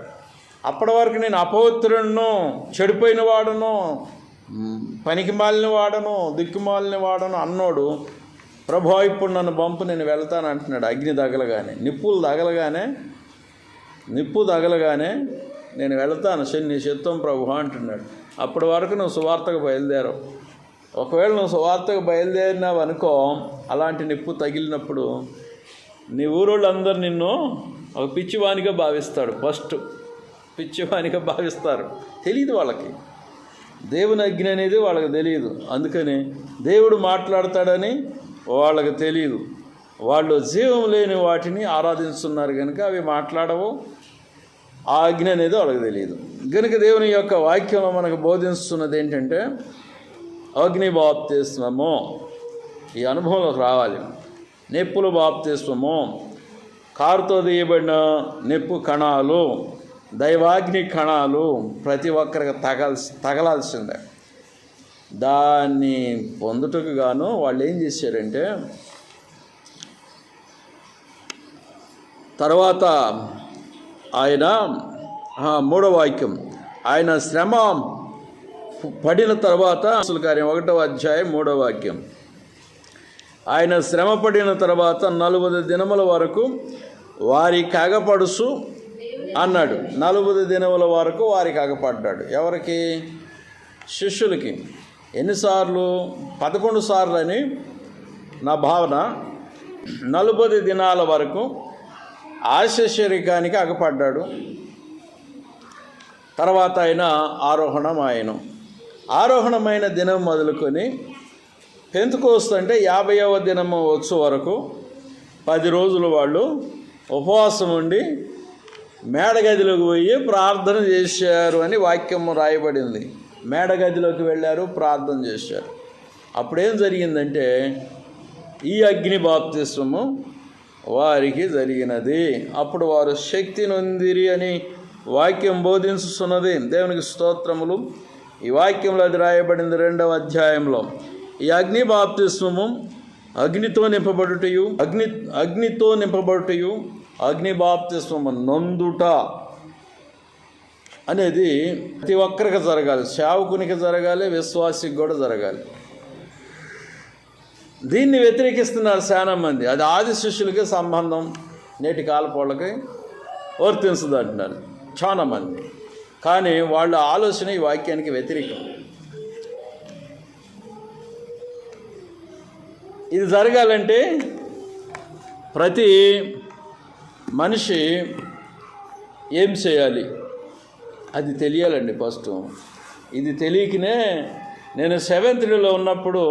అప్పటి వరకు నేను అపవిత్రుడును, చెడిపోయిన వాడును, పనికి మాలిన వాడను, దిక్కుమాలిన వాడను అన్నోడు, ప్రభు ఇప్పుడు నన్ను పంపు, నేను వెళ్తాను అంటున్నాడు. అగ్ని తగలగానే, నిప్పు తగలగానే నేను వెళ్తాను, నీ చిత్తం ప్రభు అంటున్నాడు. అప్పటి వరకు నువ్వు సువార్తకు బయలుదేరవు. ఒకవేళ నువ్వు సువార్తకు బయలుదేరినావు అనుకో, అలాంటి నిప్పు తగిలినప్పుడు నీ ఊరోళ్ళందరూ నిన్ను ఒక పిచ్చివానిగా భావిస్తాడు. ఫస్ట్ పిచ్చివానిగా భావిస్తారు. తెలియదు వాళ్ళకి, దేవుని అగ్ని అనేది వాళ్ళకి తెలియదు. అందుకని దేవుడు మాట్లాడతాడని వాళ్ళకి తెలియదు. వాళ్ళు జీవం లేని వాటిని ఆరాధిస్తున్నారు కనుక అవి మాట్లాడవు. ఆ అగ్ని అనేది వాళ్ళకి తెలియదు. కనుక దేవుని యొక్క వాక్యంలో మనకు బోధిస్తున్నది ఏంటంటే, అగ్ని బాప్తిస్మము ఈ అనుభవంలోకి రావాలి. నిప్పులు బాప్తిస్మము, కారుతో తీయబడిన నిప్పు కణాలు, దైవాగ్ని కణాలు ప్రతి ఒక్కరికి తగలాల్సిందే. దాన్ని పొందుటకు గాను వాళ్ళు ఏం చేశారంటే, తర్వాత ఆయన 3వ వాక్యం, ఆయన శ్రమ పడిన తర్వాత, అసలు కార్యం 1వ అధ్యాయం 3వ వాక్యం, ఆయన శ్రమ పడిన తర్వాత 40 దినముల వరకు వారికి అగపడుసు అన్నాడు. 40 దినముల వరకు వారికి అగపడ్డాడు. ఎవరికి? శిష్యులకి. ఎన్నిసార్లు? 11 సార్లు అని నా భావన. 40 దినాల వరకు ఆశీర్వాదానికి అగపడ్డాడు. తర్వాత ఆయన ఆరోహణమైన దినం మొదలుకొని పెంతెకోస్తు అంటే 50వ దినము వచ్చే వరకు 10 రోజులు వాళ్ళు ఉపవాసం ఉండి మేడగదిలోకి పోయి ప్రార్థన చేశారు అని వాక్యం రాయబడింది. మేడగదిలోకి వెళ్ళారు, ప్రార్థన చేశారు. అప్పుడేం జరిగిందంటే, ఈ అగ్ని బాప్తిస్మము వారికి జరిగినది. అప్పుడు వారు శక్తి నొందిరి అని వాక్యం బోధించుతున్నది. దేవునికి స్తోత్రములు. ఈ వాక్యంలో అది రాయబడింది 2వ అధ్యాయంలో. ఈ అగ్ని బాప్తిస్మము అగ్నితో నింపబడుటయు, అగ్ని బాప్తిస్మము నొందుట అనేది ప్రతి ఒక్కరికి జరగాలి. సేవకునికి జరగాలి, విశ్వాసికి కూడా జరగాలి. దీన్ని వ్యతిరేకిస్తున్నారు చాలా మంది. అది ఆది శిష్యులకి సంబంధం, నేటి కాలపోళ్ళకి వర్తించదు అంటున్నారు చాలా మంది. కానీ వాళ్ళ ఆలోచన ఈ వాక్యానికి వ్యతిరేకం. ఇది జరగాలంటే ప్రతి మనిషి ఏం చేయాలి అది తెలియాలండి ఫస్ట్. ఇది తెలియకనే నేను 7th డేలో ఉన్నప్పుడు,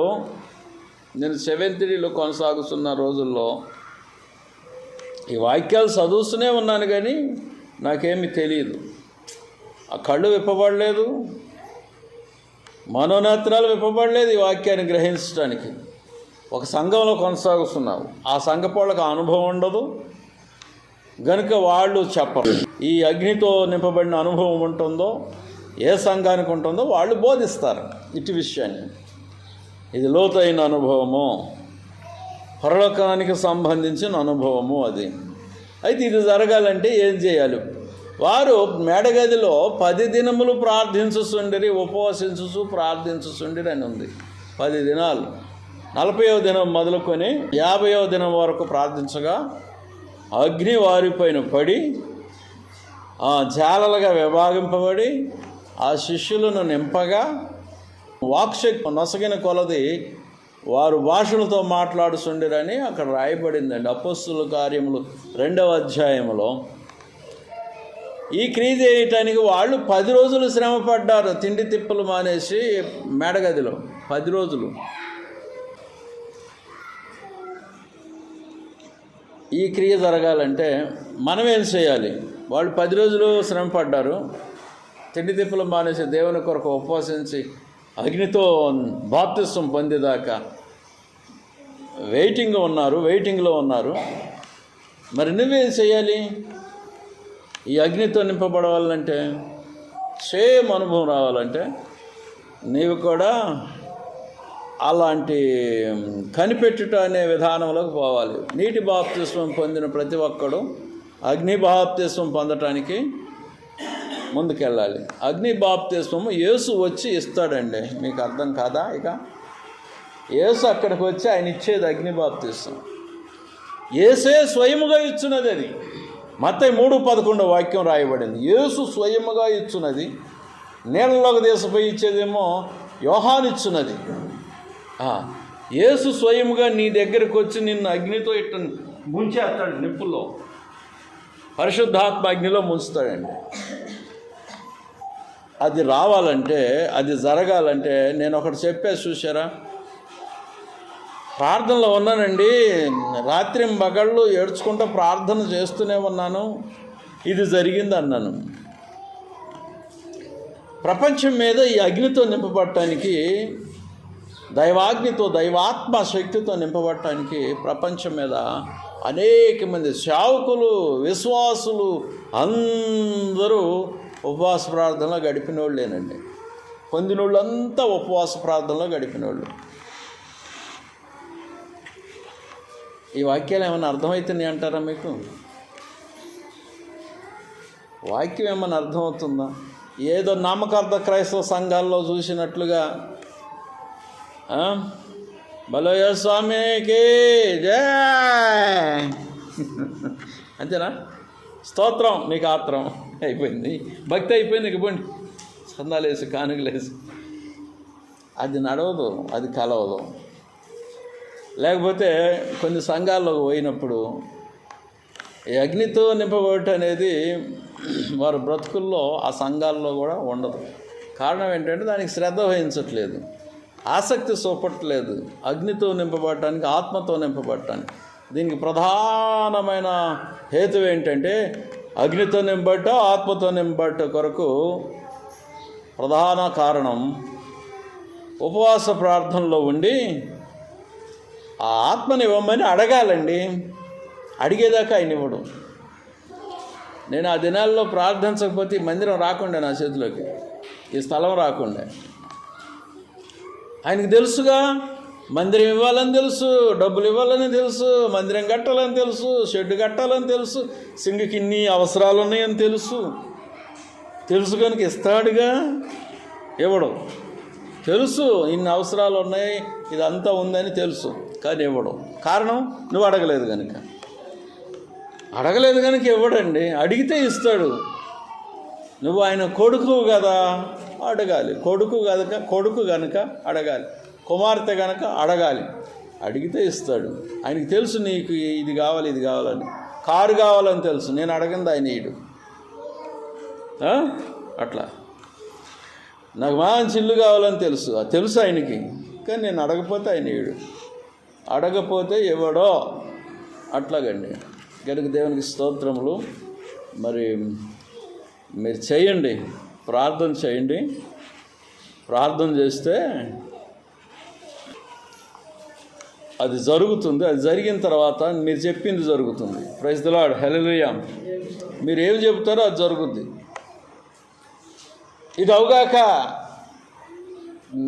నేను 7th డేలో కొనసాగుతున్న రోజుల్లో ఈ వాక్యాలు చదువుతూనే ఉన్నాను, కానీ నాకేమీ తెలియదు. ఆ కళ్ళు విప్పబడలేదు, మనోనేత్రాలు విప్పబడలేదు ఈ వాక్యాన్ని గ్రహించడానికి. ఒక సంఘంలో కొనసాగుతున్నావు, ఆ సంఘపోళ్ళకు అనుభవం ఉండదు గనుక వాళ్ళు చెప్పరు. ఈ అగ్నితో నింపబడిన అనుభవం ఉంటుందో, ఏ సంఘానికి ఉంటుందో వాళ్ళు బోధిస్తారు ఇటు విషయాన్ని. ఇది లోతైన అనుభవము, పరలోకానికి సంబంధించిన అనుభవము అది. అయితే ఇది జరగాలంటే ఏం చేయాలి? వారు మేడగదిలో 10 దినములు ప్రార్థించుచుండిరి, ఉపవసించుచు ప్రార్థించుచుండిరి అని ఉంది. 10 దినాలు 40వ దినం మొదలుకొని 50వ దినం వరకు ప్రార్థించగా అగ్ని వారిపైన పడి జాలలుగా విభాగింపబడి ఆ శిష్యులను నింపగా వాక్శక్తి నొసగిన కొలది వారు భాషలతో మాట్లాడుచుండిరని అక్కడ రాయబడిందండి. అపోస్తుల కార్యములు 2వ అధ్యాయంలో. ఈ క్రియ చేయటానికి వాళ్ళు 10 రోజులు శ్రమ పడ్డారు. తిండి తిప్పలు మానేసి మేడగదిలో 10 రోజులు. ఈ క్రియ జరగాలంటే మనం ఏం చేయాలి? వాళ్ళు 10 రోజులు శ్రమ పడ్డారు, తిండి తిప్పలు మానేసి దేవుని కొరకు ఉపవాసించి అగ్నితో బాప్తిస్వం పొందేదాకా వెయిటింగ్లో ఉన్నారు. మరి నువ్వేం చేయాలి? ఈ అగ్నితో నింపబడవాలంటే, సేమ్ అనుభవం రావాలంటే నీవు కూడా అలాంటి కనిపెట్టుట అనే విధానంలోకి పోవాలి. నీటి బాప్తిస్వం పొందిన ప్రతి ఒక్కడు అగ్ని బాప్తిస్వం పొందటానికి ముందుకెళ్ళాలి. అగ్ని బాప్తిస్వము యేసు వచ్చి ఇస్తాడండి. మీకు అర్థం కాదా? ఇక యేసు అక్కడికి వచ్చి ఆయన ఇచ్చేది అగ్ని బాప్తిస్వం. యేసే స్వయముగా ఇచ్చున్నది. అది మత్తయి 3:11 వాక్యం రాయబడింది. యేసు స్వయముగా ఇచ్చున్నది. నీళ్ళలోకి తీసిపోయి ఇచ్చేదేమో యోహాను ఇచ్చున్నది. యేసు స్వయముగా నీ దగ్గరికి వచ్చి నిన్ను అగ్నితో ఇట్ట ముంచేస్తాడు, నిప్పుల్లో పరిశుద్ధాత్మ అగ్నిలో ముంచుతాడండి. అది రావాలంటే, అది జరగాలంటే నేను ఒకటి చెప్పేసి చూసారా, ప్రార్థనలో ఉన్నానండి, రాత్రి మగళ్ళు ఏడ్చుకుంటూ ప్రార్థన చేస్తూనే ఉన్నాను, ఇది జరిగింది అన్నాను. ప్రపంచం మీద ఈ అగ్నితో నింపబడటానికి, దైవాగ్నితో దైవాత్మ శక్తితో నింపబడటానికి ప్రపంచం మీద అనేక మంది సేవకులు, విశ్వాసులు అందరూ ఉపవాస ప్రార్థనలో గడిపిన వాళ్ళేనండి. పొందిన వాళ్ళంతా ఉపవాస ప్రార్థనలో గడిపిన వాళ్ళు. ఈ వాక్యాలు ఏమైనా అర్థమవుతున్నాయి అంటారా మీకు? వాక్యం ఏమైనా అర్థమవుతుందా? ఏదో నామకార్థ క్రైస్తవ సంఘాల్లో చూసినట్లుగా బలోయ స్వామికి జయ అంతేనా? స్తోత్రం, మీకు ఆత్రం అయిపోయింది, భక్తి అయిపోయింది, ఇక పోండి సందాలేసి కానుకలేసి. అది నడవదు, అది కలవదు. లేకపోతే కొన్ని సంఘాల్లోకి పోయినప్పుడు ఈ అగ్నితో నింపబడటం అనేది వారి బ్రతుకుల్లో ఆ సంఘాల్లో కూడా ఉండదు. కారణం ఏంటంటే దానికి శ్రద్ధ వహించట్లేదు, ఆసక్తి చూపట్లేదు. అగ్నితో నింపబడటానికి, ఆత్మతో నింపబడటానికి దీనికి ప్రధానమైన హేతు ఏంటంటే, అగ్నితో నింపబట్ట, ఆత్మతో నింపబట్ట కొరకు ప్రధాన కారణం ఉపవాస ప్రార్థనలో ఉండి ఆ ఆత్మని ఇవ్వమని అడగాలండి. అడిగేదాకా ఆయన ఇవ్వడం. నేను ఆ దినాల్లో ప్రార్థించకపోతే ఈ మందిరం రాకుండా, నా చేతిలోకి ఈ స్థలం రాకుండా. ఆయనకు తెలుసుగా, మందిరం ఇవ్వాలని తెలుసు, డబ్బులు ఇవ్వాలని తెలుసు, మందిరం కట్టాలని తెలుసు, షెడ్ కట్టాలని తెలుసు, సింగికి ఇన్ని అవసరాలు ఉన్నాయని తెలుసు కనుక ఇస్తాడుగా. ఇవ్వడం తెలుసు, ఇన్ని అవసరాలు ఉన్నాయి, ఇదంతా ఉందని తెలుసు, కానీ ఇవ్వడం. కారణం నువ్వు అడగలేదు కనుక ఇవ్వడండి. అడిగితే ఇస్తాడు. నువ్వు ఆయన కొడుకు కదా, అడగాలి. కొడుకు కనుక అడగాలి, కుమార్తె కనుక అడగాలి. అడిగితే ఇస్తాడు. ఆయనకి తెలుసు నీకు ఇది కావాలని. కారు కావాలని తెలుసు, నేను అడగంది ఆయన ఇడు. అట్లా నాకు మంచి ఇల్లు కావాలని తెలుసు ఆయనకి, కానీ నేను అడగపోతే ఆయన ఇడు, అడగపోతే ఇవ్వడో. అట్లాగండి. కనుక దేవునికి స్తోత్రములు. మరి మీరు చేయండి, ప్రార్థన చేయండి. ప్రార్థన చేస్తే అది జరుగుతుంది. అది జరిగిన తర్వాత మీరు చెప్పింది జరుగుతుంది. ప్రైజ్ ది లార్డ్, హల్లెలూయా. మీరు ఏమి చెబుతారో అది జరుగుద్ది. ఇది అవుగాక,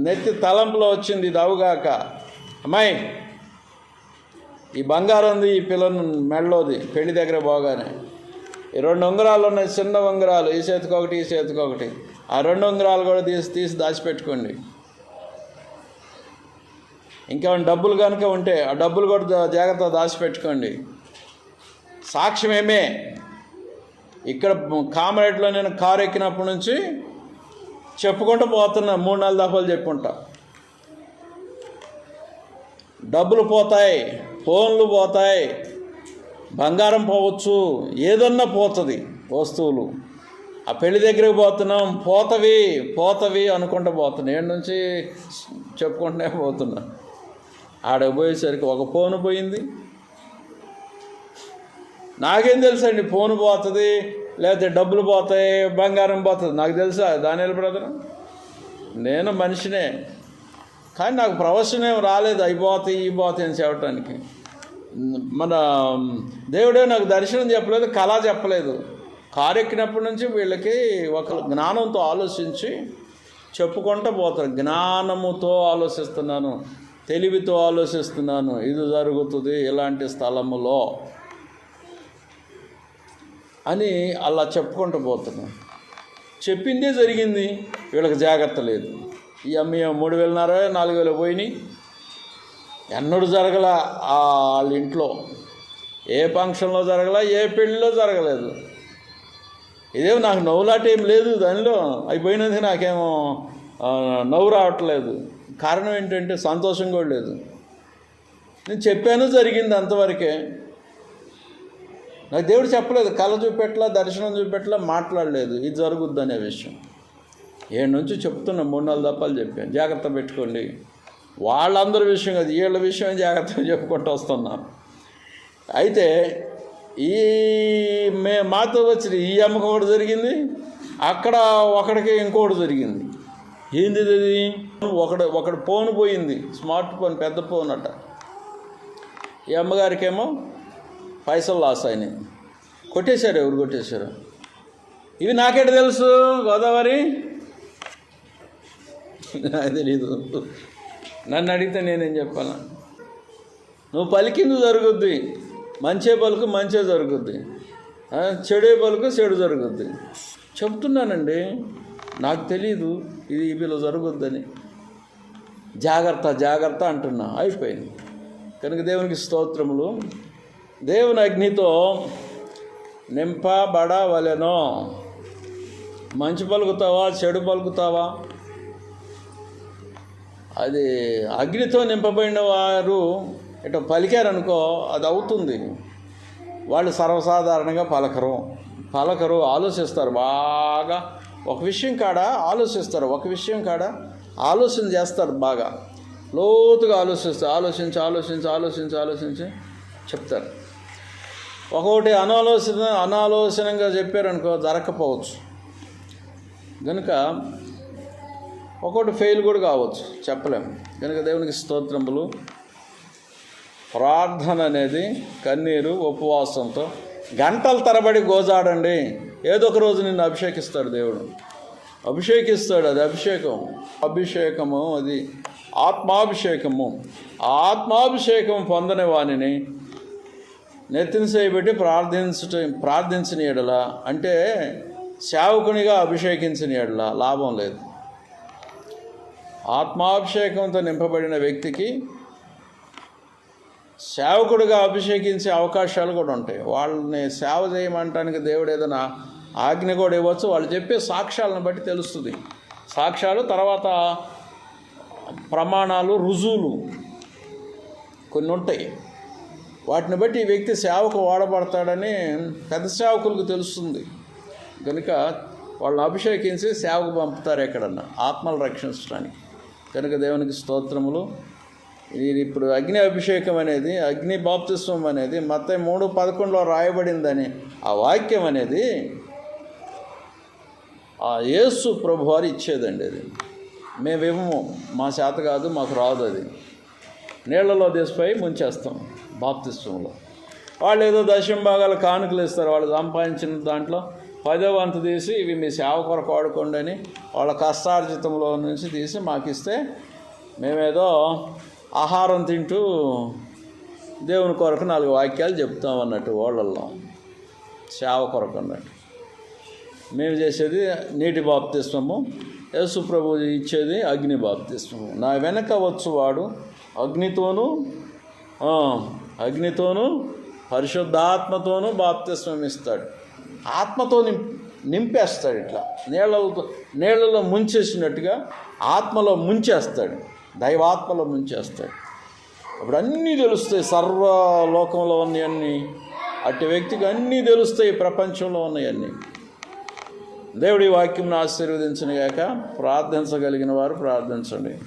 నెత్తి తలంపులో వచ్చింది, ఇది అవుగాక. అమ్మాయి, ఈ బంగారంది ఈ పిల్లని మెడలోది పెళ్లి దగ్గర పోగానే ఈ 2 ఉంగరాలు ఉన్నాయి, చిన్న ఉంగరాలు, ఈ చేతికొకటి ఈ చేతికొకటి. ఆ 2 ఉంగరాలు కూడా తీసి దాచిపెట్టుకోండి. ఇంకేమైనా డబ్బులు కనుక ఉంటే ఆ డబ్బులు కూడా జాగ్రత్తగా దాచిపెట్టుకోండి. సాక్ష్యమేమే, ఇక్కడ కామరేట్లో నేను కారు ఎక్కినప్పటి నుంచి చెప్పుకుంటూ పోతున్నా, 3-4 దఫాలు చెప్పుకుంటా. డబ్బులు పోతాయి, ఫోన్లు పోతాయి, బంగారం పోవచ్చు, ఏదన్నా పోతుంది వస్తువులు. ఆ పెళ్లి దగ్గరికి పోతున్నాం, పోతవి అనుకుంటూ పోతున్నా. ఏడు నుంచి చెప్పుకుంటూనే పోతున్నా. ఆడకు పోయేసరికి ఒక ఫోన్ పోయింది. నాకేం తెలుసండి ఫోన్ పోతుంది, లేకపోతే డబ్బులు పోతాయి, బంగారం పోతుంది, నాకు తెలుసా దానియల్ బ్రదర్? నేను మనిషినే, కానీ నాకు ప్రొఫెషన్ ఏం రాలేదు అయిపోతాయి అని చెప్పడానికి. మన దేవుడే నాకు దర్శనం చెప్పలేదు, కళ చెప్పలేదు. కారు ఎక్కినప్పటి నుంచి వీళ్ళకి ఒక జ్ఞానంతో ఆలోచించి చెప్పుకుంటూ పోతారు. జ్ఞానముతో ఆలోచిస్తున్నాను, తెలివితో ఆలోచిస్తున్నాను, ఇది జరుగుతుంది ఇలాంటి స్థలములో అని అలా చెప్పుకుంటూ పోతున్నాను. చెప్పిందే జరిగింది, వీళ్ళకి జాగ్రత్త లేదు. ఈ అమ్మ 3,000 4,000 పోయినాయి. ఎన్నడూ జరగల వాళ్ళ ఇంట్లో, ఏ ఫంక్షన్లో జరగల, ఏ పెళ్ళిలో జరగలేదు. ఇదేమో నాకు నవ్వులాట ఏం లేదు దానిలో. అయిపోయినందుకు నాకేమో నవ్వు రావట్లేదు. కారణం ఏంటంటే సంతోషం కూడా లేదు. నేను చెప్పాను, జరిగింది అంతవరకే. నాకు దేవుడు చెప్పలేదు, కళ చూపెట్టలా, దర్శనం చూపెట్టలా, మాట్లాడలేదు ఇది జరుగుద్ది అనే విషయం. 7 నుంచి చెప్తున్నా, 3-4 దఫాలు చెప్పాను. జాగ్రత్త పెట్టుకోండి. వాళ్ళందరి విషయం కాదు, వీళ్ళ విషయం జాగ్రత్తగా చెప్పుకుంటూ వస్తున్నాం. అయితే మాతో వచ్చిన ఈ అమ్మకు ఒకటి జరిగింది, అక్కడ ఒకడికి ఇంకోటి జరిగింది. ఏంది అది? ఒకడు ఫోన్ పోయింది, స్మార్ట్ ఫోన్, పెద్ద ఫోన్ అట. ఈ అమ్మగారికేమో పైసలు లాస్ అయినాయి. కొట్టేశారు. ఎవరు కొట్టేశారు? ఇవి నాకేట తెలుసు గోదావరి? తెలీదు. నన్ను అడిగితే నేనేం చెప్పాలా? నువ్వు పలికింది జరుగుద్ది, మంచే పలుకు మంచే జరుగుద్ది, చెడే పలుకు చెడు జరుగుద్ది. చెప్తున్నానండి, నాకు తెలీదు ఇది వీళ్ళు జరుగుద్దని. జాగ్రత్త అంటున్నా. అయిపోయింది. కనుక దేవునికి స్తోత్రములు. దేవుని అగ్నితో నింపబడవలెను. మంచి పలుకుతావా, చెడు పలుకుతావా? అది అగ్నితో నింపబడిన వారు ఇట్లా పలికారనుకో, అది అవుతుంది. వాళ్ళు సర్వసాధారణంగా పలకరు, ఆలోచిస్తారు. బాగా ఒక విషయం కాడ ఆలోచన చేస్తారు. బాగా లోతుగా ఆలోచిస్తారు. ఆలోచించి చెప్తారు. ఒకటి అనాలోచనంగా చెప్పారనుకో, జరగకపోవచ్చు. కనుక ఒకటి ఫెయిల్ కూడా కావచ్చు, చెప్పలేము. కనుక దేవునికి స్తోత్రములు. ప్రార్థన అనేది కన్నీరు, ఉపవాసంతో గంటల తరబడి గోజాడండి. ఏదో ఒక రోజు నిన్ను అభిషేకిస్తాడు దేవుడు. అది అభిషేకము, అది ఆత్మాభిషేకము. ఆత్మాభిషేకం పొందని వానిని నెత్తిన చేయబెట్టి ప్రార్థించిన ఎడల, అంటే సేవకునిగా అభిషేకించిన ఎడల లాభం లేదు. ఆత్మాభిషేకంతో నింపబడిన వ్యక్తికి సేవకుడిగా అభిషేకించే అవకాశాలు కూడా ఉంటాయి. వాళ్ళని సేవ చేయమంటానికి దేవుడు ఏదైనా ఆజ్ఞ కూడా ఇవ్వచ్చు. వాళ్ళు చెప్పే సాక్ష్యాలను బట్టి తెలుస్తుంది. సాక్ష్యాలు, తర్వాత ప్రమాణాలు, రుజువులు కొన్ని ఉంటాయి. వాటిని బట్టి ఈ వ్యక్తి సేవకు వాడబడతాడని పెద్ద సేవకులకు తెలుస్తుంది. కనుక వాళ్ళని అభిషేకించి సేవకు పంపుతారు ఎక్కడన్నా, ఆత్మలు రక్షించడానికి. కనుక దేవునికి స్తోత్రములు. ఇది ఇప్పుడు అగ్ని అభిషేకం అనేది, అగ్ని బాప్తిస్మం అనేది మత్తయి 3:11 రాయబడిందని ఆ వాక్యం అనేది ఆ యేసు ప్రభువారు ఇచ్చేదండి. అది మేమేమో మా చేత కాదు, మాకు రాదు. అది నీళ్లలో తీసిపోయి ముంచేస్తాం బాప్తిస్మంలో. వాళ్ళు ఏదో 10వ భాగాలు కానుకలు ఇస్తారు. వాళ్ళు సంపాదించిన దాంట్లో 10వ వంతు తీసి ఇవి మీ సేవ కొరకు వాడుకోండి అని వాళ్ళ కష్టార్జితంలో నుంచి తీసి మాకు ఇస్తే మేమేదో ఆహారం తింటూ దేవుని కొరకు 4 వాక్యాలు చెప్తాం అన్నట్టు. వాళ్ళల్లో సేవ కొరకు అన్నట్టు. మేము చేసేది నీటి బాప్తిస్మము, యేసు ప్రభు ఇచ్చేది అగ్ని బాప్తిస్మము. నా వెనక వచ్చువాడు అగ్నితోనూ పరిశుద్ధాత్మతోనూ బాప్తిస్మం ఇస్తాడు. ఆత్మతో నింపేస్తాడు. ఇట్లా నీళ్ళలో ముంచేసినట్టుగా ఆత్మలో ముంచేస్తాడు, దైవాత్మలో ముంచేస్తాడు. అప్పుడు అన్నీ తెలుస్తాయి, సర్వలోకంలో ఉన్నవన్నీ. అట్టి వ్యక్తికి అన్నీ తెలుస్తాయి, ప్రపంచంలో ఉన్నవన్నీ. దేవుడి వాక్యం ఆశీర్వదించును గాక. ప్రార్థించగలిగిన వారు ప్రార్థించండి.